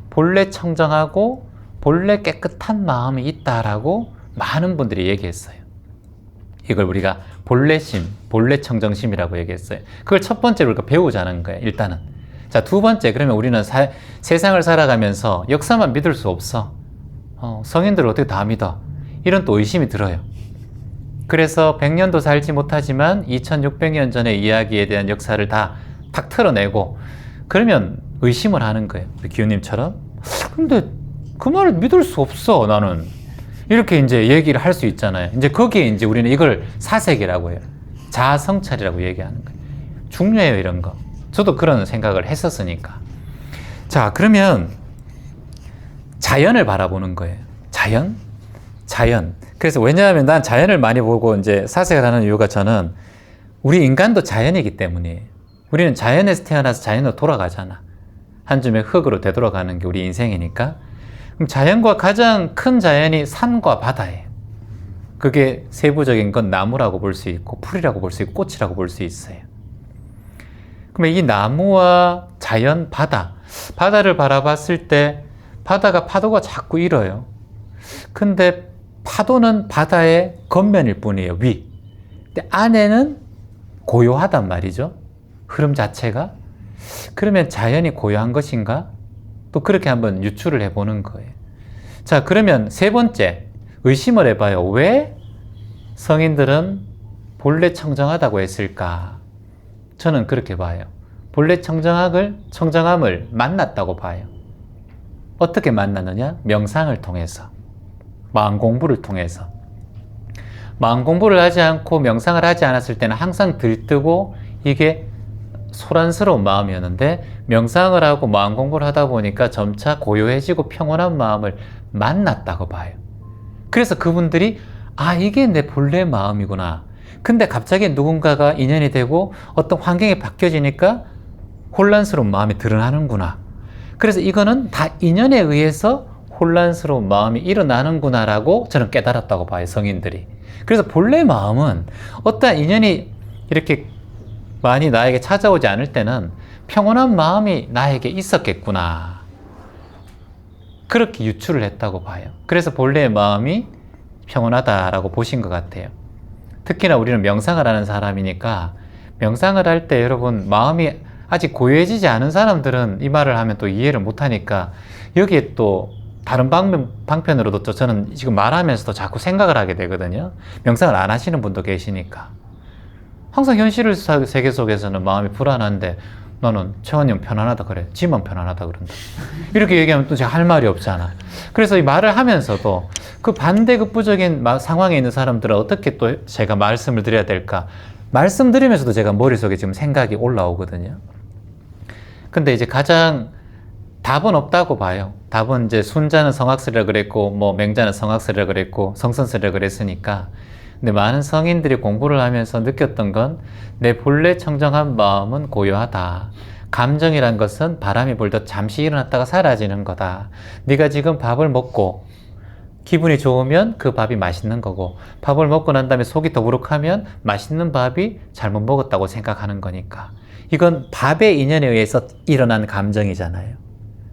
본래 청정하고 본래 깨끗한 마음이 있다라고 많은 분들이 얘기했어요. 이걸 우리가 본래심, 본래 청정심이라고 얘기했어요. 그걸 첫 번째로 우리가 배우자는 거예요, 일단은. 자, 두 번째, 그러면 우리는 세상을 살아가면서 역사만 믿을 수 없어. 성인들을 어떻게 다 믿어? 이런 또 의심이 들어요. 그래서 100년도 살지 못하지만 2600년 전의 이야기에 대한 역사를 다 탁 털어내고, 그러면 의심을 하는 거예요. 기훈님처럼. 근데 그 말을 믿을 수 없어, 나는. 이렇게 이제 얘기를 할 수 있잖아요. 이제 거기에 이제 우리는 이걸 사색이라고 해요. 자아성찰이라고 얘기하는 거예요. 중요해요, 이런 거. 저도 그런 생각을 했었으니까. 자, 그러면 자연을 바라보는 거예요. 자연. 그래서 왜냐하면 난 자연을 많이 보고 이제 사색을 하는 이유가, 저는 우리 인간도 자연이기 때문이에요. 우리는 자연에서 태어나서 자연으로 돌아가잖아. 한 줌의 흙으로 되돌아가는 게 우리 인생이니까. 그럼 자연과 가장 큰 자연이 산과 바다예요. 그게 세부적인 건 나무라고 볼 수 있고 풀이라고 볼 수 있고 꽃이라고 볼 수 있어요. 그러면 이 나무와 자연, 바다를 바라봤을 때 바다가 파도가 자꾸 일어요. 근데 파도는 바다의 겉면일 뿐이에요, 위. 근데 안에는 고요하단 말이죠, 흐름 자체가. 그러면 자연이 고요한 것인가? 또 그렇게 한번 유추를 해보는 거예요. 자, 그러면 세 번째, 의심을 해봐요. 왜 성인들은 본래 청정하다고 했을까? 저는 그렇게 봐요. 본래 청정함을 만났다고 봐요. 어떻게 만났느냐? 명상을 통해서, 마음 공부를 통해서. 마음 공부를 하지 않고 명상을 하지 않았을 때는 항상 들뜨고 이게 소란스러운 마음이었는데, 명상을 하고 마음 공부를 하다 보니까 점차 고요해지고 평온한 마음을 만났다고 봐요. 그래서 그분들이 이게 내 본래 마음이구나. 근데 갑자기 누군가가 인연이 되고 어떤 환경이 바뀌어지니까 혼란스러운 마음이 드러나는구나. 그래서 이거는 다 인연에 의해서 혼란스러운 마음이 일어나는구나 라고 저는 깨달았다고 봐요, 성인들이. 그래서 본래 마음은 어떠한 인연이 이렇게 많이 나에게 찾아오지 않을 때는 평온한 마음이 나에게 있었겠구나, 그렇게 유추를 했다고 봐요. 그래서 본래의 마음이 평온하다라고 보신 것 같아요. 특히나 우리는 명상을 하는 사람이니까 명상을 할 때 여러분 마음이 아직 고요해지지 않은 사람들은 이 말을 하면 또 이해를 못하니까 여기에 또 다른 방편으로도 또 저는 지금 말하면서도 자꾸 생각을 하게 되거든요. 명상을 안 하시는 분도 계시니까 항상 현실 세계 속에서는 마음이 불안한데 너는 채원님 편안하다 그래. 지만 편안하다 그런다. 이렇게 얘기하면 또 제가 할 말이 없잖아. 그래서 이 말을 하면서도 그 반대급부적인 상황에 있는 사람들은 어떻게 또 제가 말씀을 드려야 될까? 말씀드리면서도 제가 머릿속에 지금 생각이 올라오거든요. 근데 이제 가장 답은 없다고 봐요. 답은 이제 순자는 성악설이라 그랬고, 뭐 맹자는 성악설이라 그랬고, 성선설이라 그랬으니까. 근데 많은 성인들이 공부를 하면서 느꼈던 건 내 본래 청정한 마음은 고요하다. 감정이란 것은 바람이 불듯 잠시 일어났다가 사라지는 거다. 네가 지금 밥을 먹고 기분이 좋으면 그 밥이 맛있는 거고, 밥을 먹고 난 다음에 속이 더부룩하면 맛있는 밥이 잘못 먹었다고 생각하는 거니까. 이건 밥의 인연에 의해서 일어난 감정이잖아요.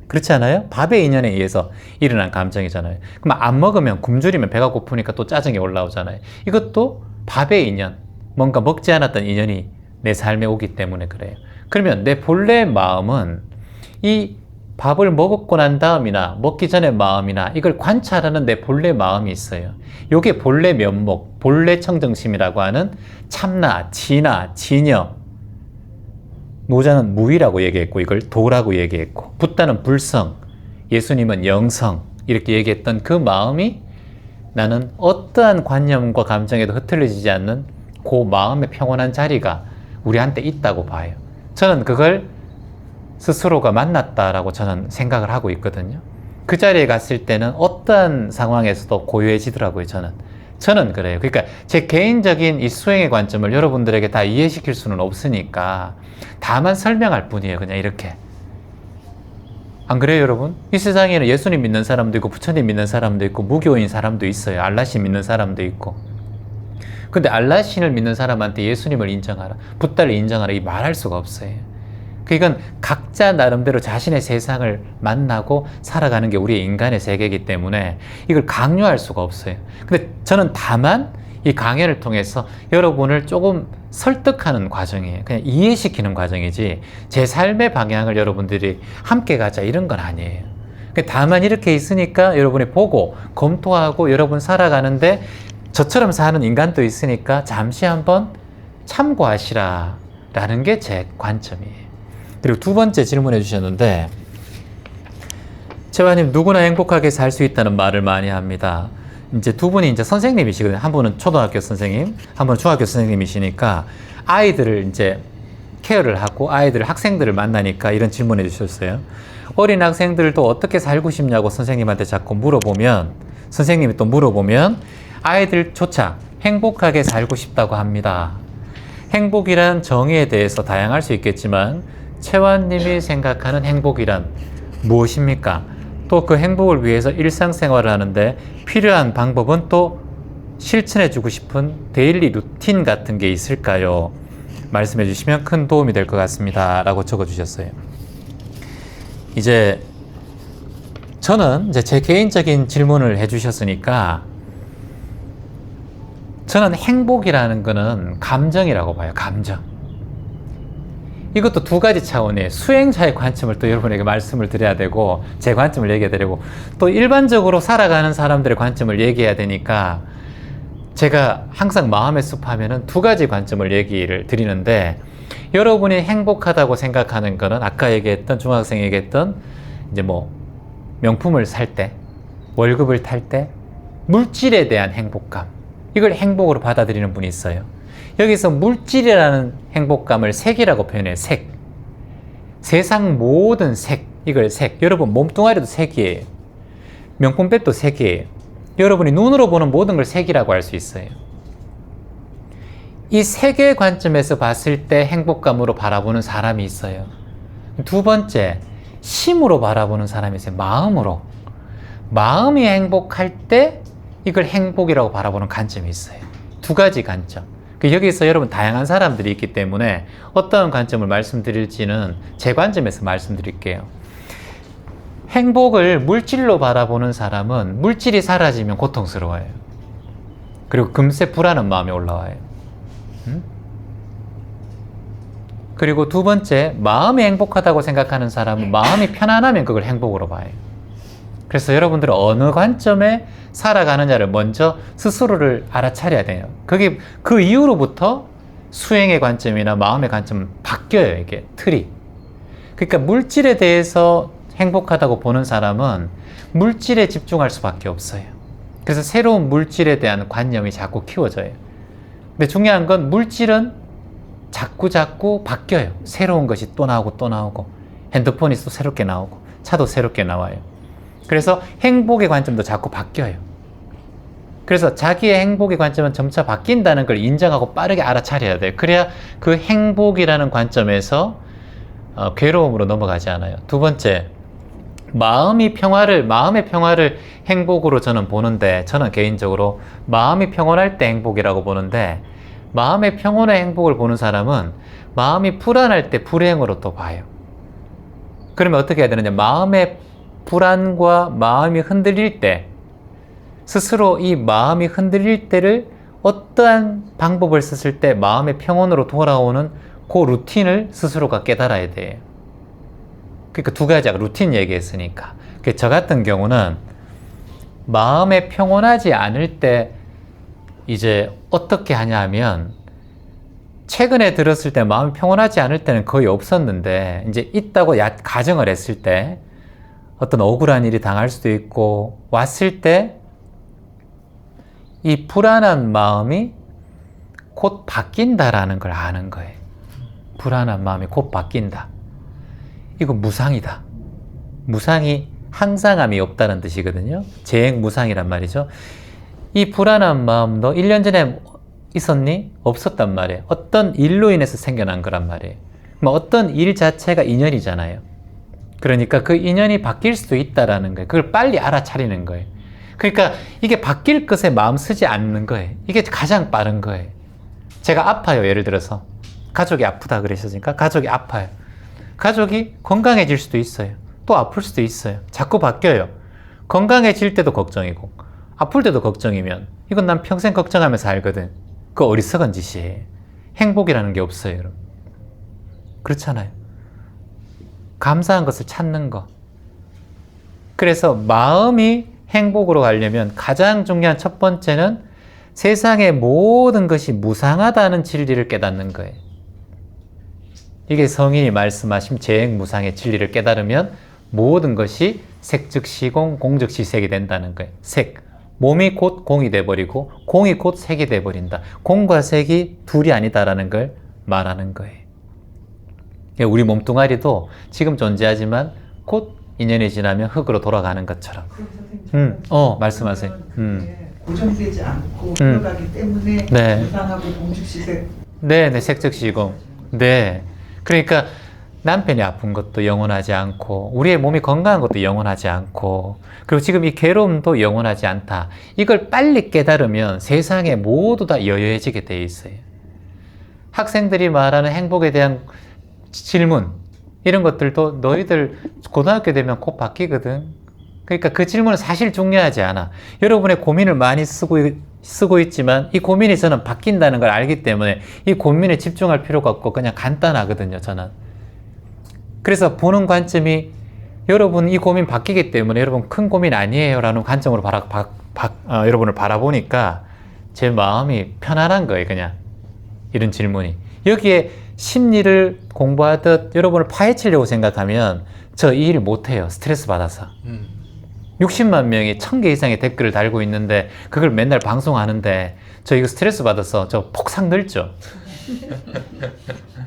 그렇지 않아요? 밥의 인연에 의해서 일어난 감정이잖아요. 그럼 안 먹으면 굶주리면 배가 고프니까 또 짜증이 올라오잖아요. 이것도 밥의 인연, 뭔가 먹지 않았던 인연이 내 삶에 오기 때문에 그래요. 그러면 내 본래 마음은 이 밥을 먹고 난 다음이나 먹기 전의 마음이나 이걸 관찰하는 내 본래 마음이 있어요. 이게 본래 면목, 본래 청정심이라고 하는 참나, 진화, 진여. 노자는 무의라고 얘기했고 이걸 도라고 얘기했고, 붓다는 불성, 예수님은 영성 이렇게 얘기했던 그 마음이 나는 어떠한 관념과 감정에도 흐트러지지 않는 그 마음의 평온한 자리가 우리한테 있다고 봐요. 저는 그걸 스스로가 만났다라고 저는 생각을 하고 있거든요. 그 자리에 갔을 때는 어떠한 상황에서도 고요해지더라고요. 저는 그래요. 그러니까 제 개인적인 이 수행의 관점을 여러분들에게 다 이해시킬 수는 없으니까 다만 설명할 뿐이에요. 그냥 이렇게. 안 그래요, 여러분? 이 세상에는 예수님 믿는 사람도 있고 부처님 믿는 사람도 있고 무교인 사람도 있어요. 알라신 믿는 사람도 있고. 근데 알라신을 믿는 사람한테 예수님을 인정하라, 붓다를 인정하라 이 말할 수가 없어요. 이건 각자 나름대로 자신의 세상을 만나고 살아가는 게 우리의 인간의 세계이기 때문에 이걸 강요할 수가 없어요. 근데 저는 다만 이 강연을 통해서 여러분을 조금 설득하는 과정이에요. 그냥 이해시키는 과정이지 제 삶의 방향을 여러분들이 함께 가자 이런 건 아니에요. 다만 이렇게 있으니까 여러분이 보고 검토하고 여러분 살아가는데 저처럼 사는 인간도 있으니까 잠시 한번 참고하시라 라는 게 제 관점이에요. 그리고 두 번째 질문해 주셨는데, 채화님 누구나 행복하게 살 수 있다는 말을 많이 합니다. 이제 두 분이 이제 선생님이시거든요. 한 분은 초등학교 선생님, 한 분은 중학교 선생님이시니까 아이들을 이제 케어를 하고 학생들을 만나니까 이런 질문해 주셨어요. 어린 학생들도 어떻게 살고 싶냐고 선생님한테 자꾸 물어보면, 선생님이 또 물어보면 아이들조차 행복하게 살고 싶다고 합니다. 행복이란 정의에 대해서 다양할 수 있겠지만 채화님이 생각하는 행복이란 무엇입니까? 또 그 행복을 위해서 일상생활을 하는데 필요한 방법은 또 실천해주고 싶은 데일리 루틴 같은 게 있을까요? 말씀해 주시면 큰 도움이 될 것 같습니다 라고 적어주셨어요. 이제 저는 이제 제 개인적인 질문을 해주셨으니까 저는 행복이라는 거는 감정이라고 봐요. 감정. 이것도 두 가지 차원의 수행자의 관점을 또 여러분에게 말씀을 드려야 되고 제 관점을 얘기해야 되고 또 일반적으로 살아가는 사람들의 관점을 얘기해야 되니까 제가 항상 마음의 숲 하면은 두 가지 관점을 얘기를 드리는데, 여러분이 행복하다고 생각하는 거는 아까 얘기했던 중학생이 얘기했던 이제 뭐 명품을 살 때, 월급을 탈 때 물질에 대한 행복감, 이걸 행복으로 받아들이는 분이 있어요. 여기서 물질이라는 행복감을 색이라고 표현해요. 색. 세상 모든 색, 이걸 색. 여러분 몸뚱아리도 색이에요. 명품백도 색이에요. 여러분이 눈으로 보는 모든 걸 색이라고 할 수 있어요. 이 색의 관점에서 봤을 때 행복감으로 바라보는 사람이 있어요. 두 번째, 심으로 바라보는 사람이 있어요. 마음으로. 마음이 행복할 때 이걸 행복이라고 바라보는 관점이 있어요. 두 가지 관점. 여기서 여러분 다양한 사람들이 있기 때문에 어떤 관점을 말씀드릴지는 제 관점에서 말씀드릴게요. 행복을 물질로 바라보는 사람은 물질이 사라지면 고통스러워요. 그리고 금세 불안한 마음이 올라와요. 그리고 두 번째, 마음이 행복하다고 생각하는 사람은 마음이 편안하면 그걸 행복으로 봐요. 그래서 여러분들은 어느 관점에 살아가느냐를 먼저 스스로를 알아차려야 돼요. 그게 그 이후로부터 수행의 관점이나 마음의 관점은 바뀌어요. 이게 틀이. 그러니까 물질에 대해서 행복하다고 보는 사람은 물질에 집중할 수밖에 없어요. 그래서 새로운 물질에 대한 관념이 자꾸 키워져요. 근데 중요한 건 물질은 자꾸 바뀌어요. 새로운 것이 또 나오고 또 나오고, 핸드폰이 또 새롭게 나오고, 차도 새롭게 나와요. 그래서 행복의 관점도 자꾸 바뀌어요. 그래서 자기의 행복의 관점은 점차 바뀐다는 걸 인정하고 빠르게 알아차려야 돼요. 그래야 그 행복이라는 관점에서 괴로움으로 넘어가지 않아요. 두 번째, 마음의 평화를 행복으로 저는 보는데, 저는 개인적으로 마음이 평온할 때 행복이라고 보는데, 마음의 평온의 행복을 보는 사람은 마음이 불안할 때 불행으로 또 봐요. 그러면 어떻게 해야 되느냐? 마음의 불안과 마음이 흔들릴 때, 스스로 이 마음이 흔들릴 때를 어떠한 방법을 썼을 때 마음의 평온으로 돌아오는 그 루틴을 스스로가 깨달아야 돼요. 그러니까 두 가지 아까 루틴 얘기했으니까. 저 같은 경우는 마음에 평온하지 않을 때 이제 어떻게 하냐면, 최근에 들었을 때 마음이 평온하지 않을 때는 거의 없었는데, 이제 있다고 가정을 했을 때 어떤 억울한 일이 당할 수도 있고 왔을 때 이 불안한 마음이 곧 바뀐다라는 걸 아는 거예요. 불안한 마음이 곧 바뀐다. 이거 무상이다. 무상이 항상함이 없다는 뜻이거든요. 재행무상이란 말이죠. 이 불안한 마음도 1년 전에 있었니? 없었단 말이에요. 어떤 일로 인해서 생겨난 거란 말이에요. 어떤 일 자체가 인연이잖아요. 그러니까 그 인연이 바뀔 수도 있다라는 거예요. 그걸 빨리 알아차리는 거예요. 그러니까 이게 바뀔 것에 마음 쓰지 않는 거예요. 이게 가장 빠른 거예요. 제가 아파요. 예를 들어서 가족이 아프다 그러셨으니까 가족이 아파요. 가족이 건강해질 수도 있어요. 또 아플 수도 있어요. 자꾸 바뀌어요. 건강해질 때도 걱정이고 아플 때도 걱정이면 이건 난 평생 걱정하면서 살거든. 그 어리석은 짓이에요. 행복이라는 게 없어요, 여러분. 그렇잖아요. 감사한 것을 찾는 거. 그래서 마음이 행복으로 가려면 가장 중요한 첫 번째는 세상의 모든 것이 무상하다는 진리를 깨닫는 거예요. 이게 성인이 말씀하신 재행무상의 진리를 깨달으면 모든 것이 색즉시공, 공즉시색이 된다는 거예요. 색. 몸이 곧 공이 돼버리고 공이 곧 색이 돼버린다. 공과 색이 둘이 아니다라는 걸 말하는 거예요. 우리 몸뚱아리도 지금 존재하지만 곧 인연이 지나면 흙으로 돌아가는 것처럼. 말씀하세요. 고정되지 않고 흘러가기 때문에 네. 무상하고 공즉시색. 네, 색즉시공. 네. 그러니까 남편이 아픈 것도 영원하지 않고 우리의 몸이 건강한 것도 영원하지 않고 그리고 지금 이 괴로움도 영원하지 않다. 이걸 빨리 깨달으면 세상에 모두 다 여유해지게 돼 있어요. 학생들이 말하는 행복에 대한 질문 이런 것들도 너희들 고등학교 되면 곧 바뀌거든. 그러니까 그 질문은 사실 중요하지 않아. 여러분의 고민을 많이 쓰고 있지만 이 고민이 저는 바뀐다는 걸 알기 때문에 이 고민에 집중할 필요가 없고 그냥 간단하거든요, 저는. 그래서 보는 관점이 여러분 이 고민 바뀌기 때문에 여러분 큰 고민 아니에요 라는 관점으로 여러분을 바라보니까 제 마음이 편안한 거예요, 그냥. 이런 질문이. 여기에 심리를 공부하듯 여러분을 파헤치려고 생각하면 저 이 일 못해요. 스트레스 받아서. 60만 명이 1000개 이상의 댓글을 달고 있는데 그걸 맨날 방송하는데 저 이거 스트레스 받아서 저 폭삭 늘죠.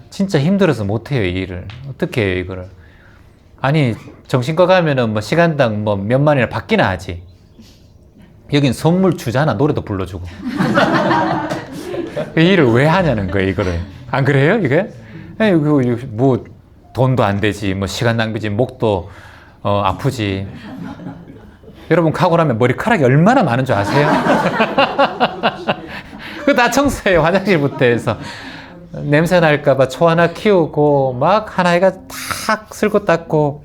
진짜 힘들어서 못해요, 이 일을. 어떻게 해요, 이거를. 아니, 정신과 가면은 뭐 시간당 뭐 몇만이나 받기나 하지. 여긴 선물 주잖아. 노래도 불러주고. 이 일을 왜 하냐는 거예요, 이거를. 안 그래요, 이게? 뭐 돈도 안 되지, 뭐 시간 낭비지, 목도 아프지. 여러분 가고 나면 머리카락이 얼마나 많은 줄 아세요? 그거 다 청소해요, 화장실부터 해서. 냄새 날까봐 초 하나 키우고 막 하나가 탁 쓸고 닦고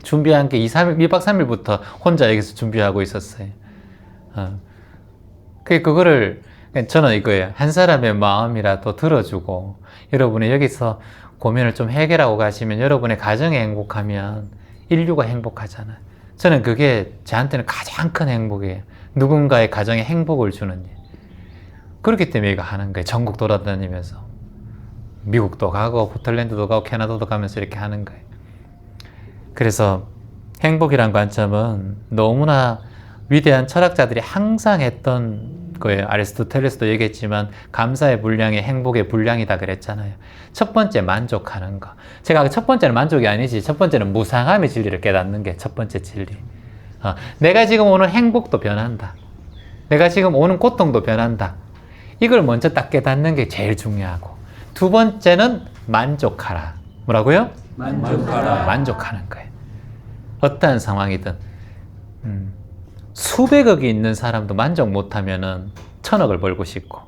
준비한 게 2박 3일부터 혼자 여기서 준비하고 있었어요. 그거를 저는 이거예요. 한 사람의 마음이라도 들어주고 여러분이 여기서 고민을 좀 해결하고 가시면 여러분의 가정이 행복하면 인류가 행복하잖아요. 저는 그게 저한테는 가장 큰 행복이에요. 누군가의 가정에 행복을 주는 일. 그렇기 때문에 이거 하는 거예요. 전국 돌아다니면서 미국도 가고 포틀랜드도 가고 캐나다도 가면서 이렇게 하는 거예요. 그래서 행복이란 관점은 너무나 위대한 철학자들이 항상 했던 거예요. 아리스토텔레스도 얘기했지만 감사의 분량이 행복의 분량이다 그랬잖아요. 첫 번째 만족하는 거. 제가 첫 번째는 만족이 아니지. 첫 번째는 무상함의 진리를 깨닫는 게 첫 번째 진리. 내가 지금 오는 행복도 변한다. 내가 지금 오는 고통도 변한다. 이걸 먼저 딱 깨닫는 게 제일 중요하고, 두 번째는 만족하라. 뭐라고요? 만족하는 거예요. 어떠한 상황이든. 수백억이 있는 사람도 만족 못하면은 1000억을 벌고 싶고,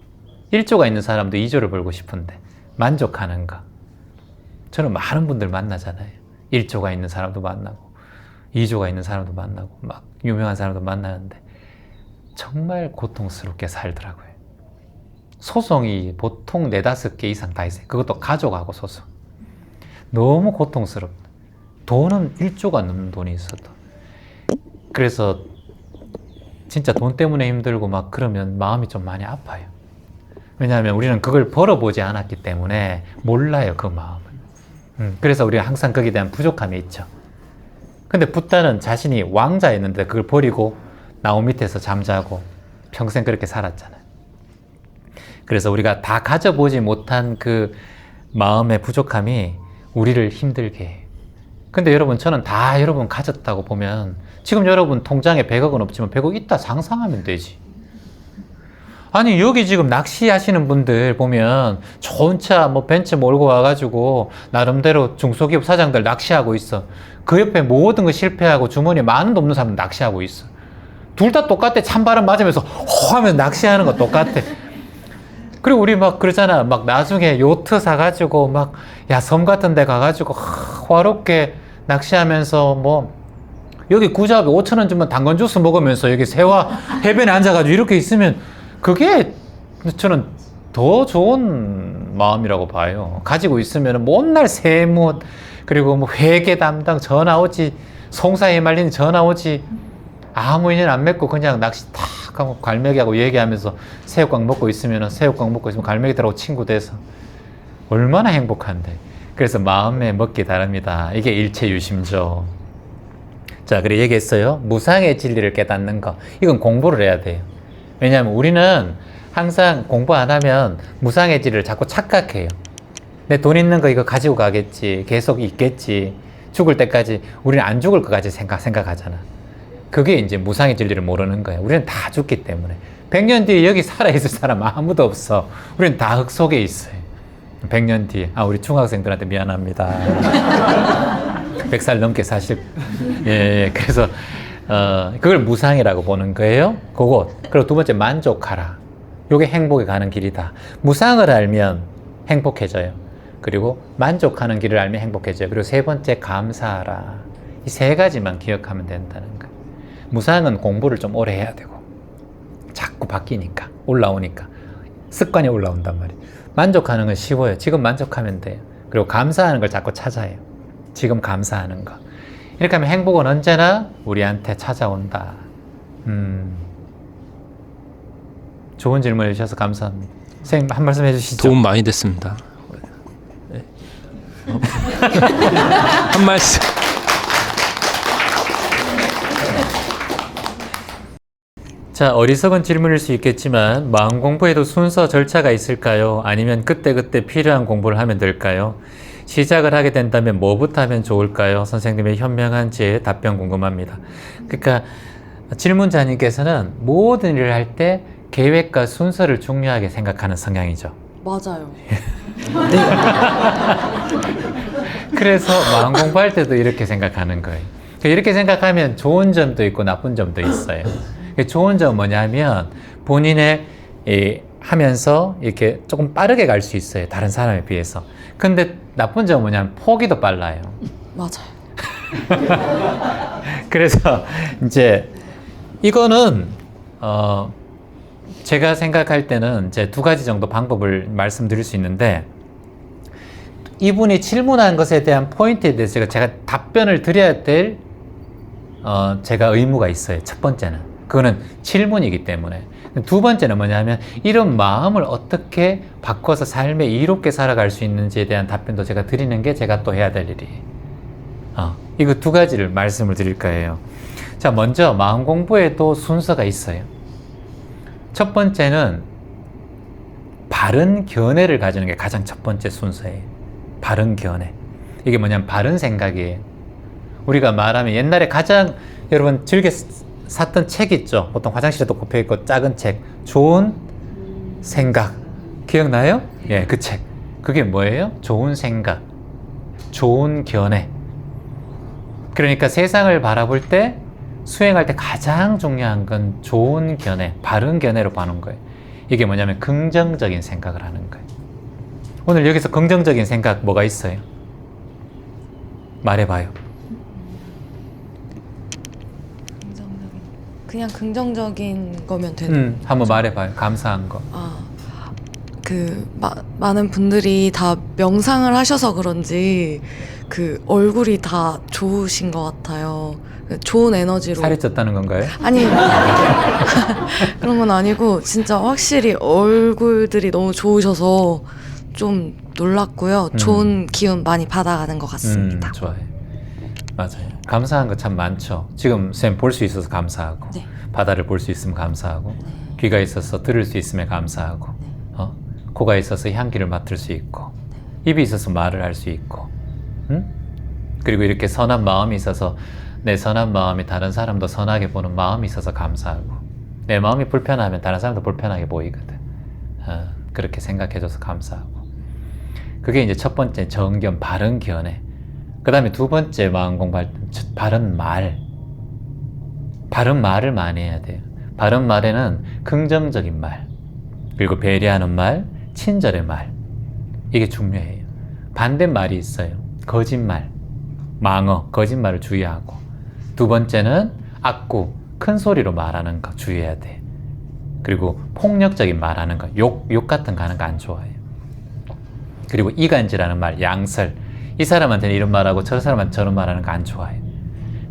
1조가 있는 사람도 2조를 벌고 싶은데 만족하는 거. 저는 많은 분들 만나잖아요. 1조가 있는 사람도 만나고 2조가 있는 사람도 만나고 막 유명한 사람도 만나는데 정말 고통스럽게 살더라고요. 소송이 보통 4-5개 이상 다 있어요. 그것도 가족하고 소송. 너무 고통스럽다. 돈은 1조가 넘는 돈이 있어도. 그래서 진짜 돈 때문에 힘들고 막 그러면 마음이 좀 많이 아파요. 왜냐하면 우리는 그걸 벌어보지 않았기 때문에 몰라요, 그 마음을. 그래서 우리가 항상 거기에 대한 부족함이 있죠. 근데 붓다는 자신이 왕자였는데 그걸 버리고 나무 밑에서 잠자고 평생 그렇게 살았잖아요. 그래서 우리가 다 가져보지 못한 그 마음의 부족함이 우리를 힘들게 해요. 근데 여러분, 저는 다 여러분 가졌다고 보면, 지금 여러분 통장에 100억은 없지만 100억 있다 상상하면 되지. 아니, 여기 지금 낚시하시는 분들 보면 좋은 차, 벤츠 몰고 와가지고 나름대로 중소기업 사장들 낚시하고 있어. 그 옆에 모든 거 실패하고 주머니에 만 원도 없는 사람 낚시하고 있어. 둘 다 똑같아. 찬바람 맞으면서 하면 낚시하는 거 똑같아. 그리고 우리 막 그러잖아. 막 나중에 요트 사가지고 막, 야, 섬 같은 데 가가지고 화롭게 낚시하면서 여기 구잡이 5,000원 주면 당근 주스 먹으면서 여기 새와 해변에 앉아가지고 이렇게 있으면 그게 저는 더 좋은 마음이라고 봐요. 가지고 있으면 맨날 세무, 그리고 회계 담당 전화 오지, 송사에 말리는 전화 오지, 아무 인연 안 맺고 그냥 낚시 탁 하고 갈매기하고 얘기하면서 새우깡 먹고 있으면 갈매기들하고 친구 돼서 얼마나 행복한데. 그래서 마음의 먹기 다릅니다. 이게 일체유심죠. 자, 그래 얘기했어요. 무상의 진리를 깨닫는 거. 이건 공부를 해야 돼요. 왜냐하면 우리는 항상 공부 안 하면 무상의 진리를 자꾸 착각해요. 내 돈 있는 거 이거 가지고 가겠지. 계속 있겠지. 죽을 때까지 우리는 안 죽을 것까지 생각하잖아. 그게 이제 무상의 진리를 모르는 거예요. 우리는 다 죽기 때문에. 100년 뒤에 여기 살아있을 사람 아무도 없어. 우리는 다 흙 속에 있어요. 100년 뒤에. 우리 중학생들한테 미안합니다. 100살 넘게 사실. 예. 그래서 그걸 무상이라고 보는 거예요. 그거. 그리고 두 번째, 만족하라. 요게 행복에 가는 길이다. 무상을 알면 행복해져요. 그리고 만족하는 길을 알면 행복해져요. 그리고 세 번째, 감사하라. 이 세 가지만 기억하면 된다는 거예요. 무상은 공부를 좀 오래 해야 되고, 자꾸 바뀌니까, 올라오니까 습관이 올라온단 말이에요. 만족하는 건 쉬워요. 지금 만족하면 돼요. 그리고 감사하는 걸 자꾸 찾아요. 지금 감사하는 거. 이렇게 하면 행복은 언제나 우리한테 찾아온다. 좋은 질문 해주셔서 감사합니다. 선생님, 한 말씀 해주시죠. 도움 많이 됐습니다. 네. 한 말씀. 자, 어리석은 질문일 수 있겠지만 마음 공부에도 순서 절차가 있을까요? 아니면 그때그때 필요한 공부를 하면 될까요? 시작을 하게 된다면 뭐부터 하면 좋을까요? 선생님의 현명한 지혜에 답변 궁금합니다. 그러니까 질문자님께서는 모든 일을 할 때 계획과 순서를 중요하게 생각하는 성향이죠. 맞아요. 그래서 마음 공부할 때도 이렇게 생각하는 거예요. 이렇게 생각하면 좋은 점도 있고 나쁜 점도 있어요. 좋은 점은 뭐냐면 본인의 하면서 이렇게 조금 빠르게 갈 수 있어요. 다른 사람에 비해서. 근데 나쁜 점은 뭐냐면 포기도 빨라요. 맞아요. 그래서 이제 이거는 제가 생각할 때는 이제 두 가지 정도 방법을 말씀드릴 수 있는데, 이분이 질문한 것에 대한 포인트에 대해서 제가 답변을 드려야 될 제가 의무가 있어요. 첫 번째는 그거는 질문이기 때문에. 두 번째는 뭐냐면 이런 마음을 어떻게 바꿔서 삶에 이롭게 살아갈 수 있는지에 대한 답변도 제가 드리는 게 제가 또 해야 될 일이에요. 이거 두 가지를 말씀을 드릴 거예요. 자, 먼저 마음 공부에도 순서가 있어요. 첫 번째는 바른 견해를 가지는 게 가장 첫 번째 순서예요. 바른 견해. 이게 뭐냐면 바른 생각이에요. 우리가 말하면 옛날에 가장 여러분 즐겨 샀던 책 있죠? 보통 화장실에도 꼽혀있고 작은 책. 좋은 생각. 기억나요? 예, 그 책. 그게 뭐예요? 좋은 생각. 좋은 견해. 그러니까 세상을 바라볼 때 수행할 때 가장 중요한 건 좋은 견해, 바른 견해로 보는 거예요. 이게 뭐냐면 긍정적인 생각을 하는 거예요. 오늘 여기서 긍정적인 생각 뭐가 있어요? 말해봐요. 그냥 긍정적인 거면 되는 한번 말해봐요. 감사한 거. 많은 분들이 다 명상을 하셔서 그런지 그 얼굴이 다 좋으신 것 같아요. 좋은 에너지로. 살이 쪘다는 건가요? 아니 그런 건 아니고 진짜 확실히 얼굴들이 너무 좋으셔서 좀 놀랐고요. 좋은 기운 많이 받아가는 것 같습니다. 좋아요. 맞아요. 감사한 거 참 많죠. 지금 쌤 볼 수 있어서 감사하고, 네. 바다를 볼 수 있으면 감사하고, 귀가 있어서 들을 수 있으면 감사하고, 코가 있어서 향기를 맡을 수 있고, 입이 있어서 말을 할 수 있고, 그리고 이렇게 선한 마음이 있어서 내 선한 마음이 다른 사람도 선하게 보는 마음이 있어서 감사하고, 내 마음이 불편하면 다른 사람도 불편하게 보이거든. 그렇게 생각해줘서 감사하고. 그게 이제 첫 번째 정견, 바른 견해. 그 다음에 두 번째 마음 공부할 때 바른 말. 바른 말을 많이 해야 돼요. 바른 말에는 긍정적인 말, 그리고 배려하는 말, 친절의 말. 이게 중요해요. 반대말이 있어요. 거짓말, 망어, 거짓말을 주의하고. 두 번째는 악구, 큰 소리로 말하는 거 주의해야 돼. 그리고 폭력적인 말하는 거, 욕 같은 거 하는 거 안 좋아해요. 그리고 이간질하는 말, 양설. 이 사람한테는 이런 말하고 저 사람한테 저런 말하는 거 안 좋아해요.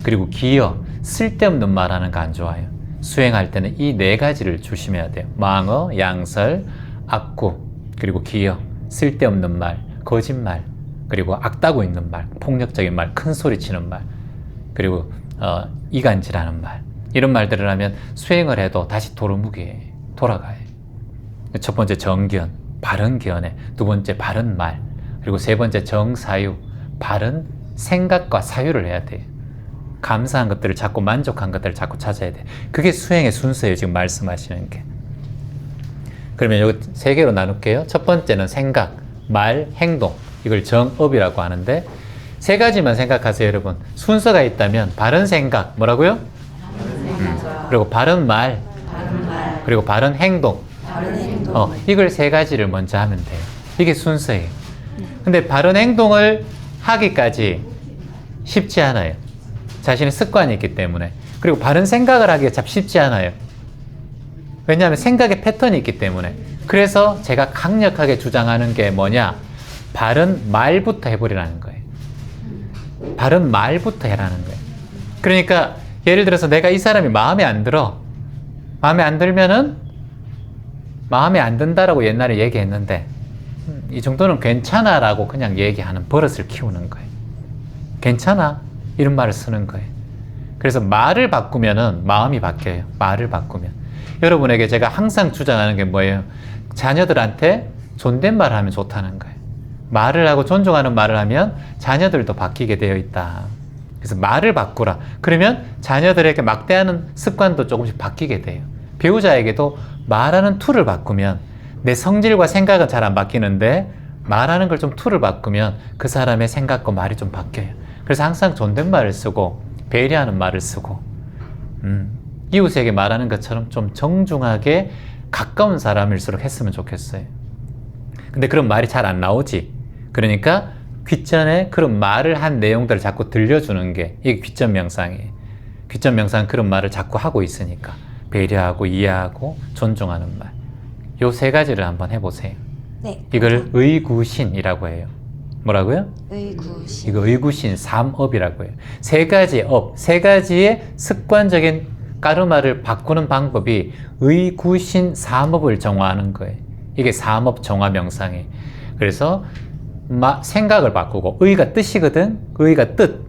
그리고 기어, 쓸데없는 말하는 거 안 좋아해요. 수행할 때는 이 네 가지를 조심해야 돼요. 망어, 양설, 악구, 그리고 기어, 쓸데없는 말, 거짓말, 그리고 악다고 있는 말, 폭력적인 말, 큰 소리 치는 말, 그리고 이간질하는 말. 이런 말들을 하면 수행을 해도 다시 도루묵이 돌아가요. 첫 번째 정견, 바른 견해. 두 번째 바른 말. 그리고 세 번째 정사유, 바른 생각과 사유를 해야 돼요. 감사한 것들을 찾고 만족한 것들을 자꾸 찾아야 돼. 그게 수행의 순서예요. 지금 말씀하시는 게. 그러면 여기 세 개로 나눌게요. 첫 번째는 생각, 말, 행동. 이걸 정업이라고 하는데 세 가지만 생각하세요, 여러분. 순서가 있다면 바른 생각, 뭐라고요? 그리고 바른 말, 그리고 바른 행동. 이걸 세 가지를 먼저 하면 돼요. 이게 순서예요. 근데 바른 행동을 하기까지 쉽지 않아요. 자신의 습관이 있기 때문에. 그리고 바른 생각을 하기가 참 쉽지 않아요. 왜냐하면 생각의 패턴이 있기 때문에. 그래서 제가 강력하게 주장하는 게 뭐냐? 바른 말부터 해버리라는 거예요. 바른 말부터 해라는 거예요. 그러니까 예를 들어서 내가 이 사람이 마음에 안 들어. 마음에 안 들면은 마음에 안 든다라고 옛날에 얘기했는데 이 정도는 괜찮아 라고 그냥 얘기하는 버릇을 키우는 거예요. 괜찮아 이런 말을 쓰는 거예요. 그래서 말을 바꾸면은 마음이 바뀌어요. 말을 바꾸면. 여러분에게 제가 항상 주장하는 게 뭐예요? 자녀들한테 존댓말을 하면 좋다는 거예요. 말을 하고 존중하는 말을 하면 자녀들도 바뀌게 되어 있다. 그래서 말을 바꾸라. 그러면 자녀들에게 막대하는 습관도 조금씩 바뀌게 돼요. 배우자에게도 말하는 툴을 바꾸면 내 성질과 생각은 잘 안 바뀌는데 말하는 걸 좀 툴을 바꾸면 그 사람의 생각과 말이 좀 바뀌어요. 그래서 항상 존댓말을 쓰고 배려하는 말을 쓰고 이웃에게 말하는 것처럼 좀 정중하게 가까운 사람일수록 했으면 좋겠어요. 근데 그런 말이 잘 안 나오지. 그러니까 귀전에 그런 말을 한 내용들을 자꾸 들려주는 게 이게 귀전 명상이에요. 귀전 명상은 그런 말을 자꾸 하고 있으니까 배려하고 이해하고 존중하는 말. 요 세 가지를 한번 해보세요. 네. 이걸 의구신이라고 해요. 뭐라고요? 의구신. 이거 의구신 삼업이라고 해요. 세 가지 업, 세 가지의 습관적인 까르마를 바꾸는 방법이 의구신 삼업을 정화하는 거예요. 이게 삼업 정화 명상이에요. 그래서 생각을 바꾸고, 의가 뜻이거든. 의가 뜻.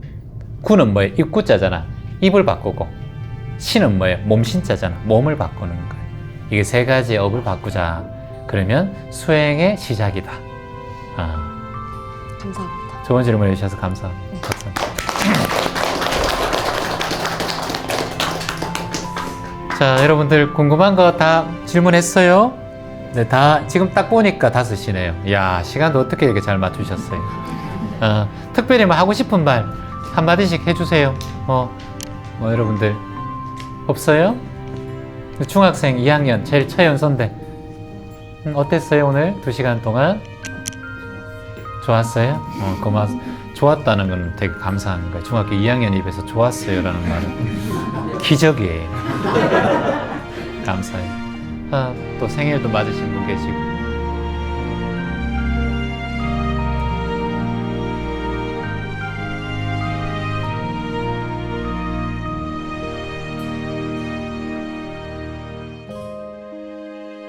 구는 뭐예요? 입구자잖아. 입을 바꾸고, 신은 뭐예요? 몸신자잖아. 몸을 바꾸는 거예요. 이게 세 가지 업을 바꾸자. 그러면 수행의 시작이다. 감사합니다. 좋은 질문 해주셔서 감사합니다. 자, 여러분들 궁금한 거 다 질문했어요? 네, 다 지금 딱 보니까 5시네요. 이야, 시간도 어떻게 이렇게 잘 맞추셨어요? 특별히 뭐 하고 싶은 말 한마디씩 해주세요. 여러분들 없어요? 중학생 2학년 제일 최연소인데 어땠어요 오늘 2시간 동안? 좋았어요? 좋았다는 건 되게 감사한 거예요. 중학교 2학년 입에서 좋았어요 라는 말은 기적이에요. 감사해요. 또 생일도 맞으신 분 계시고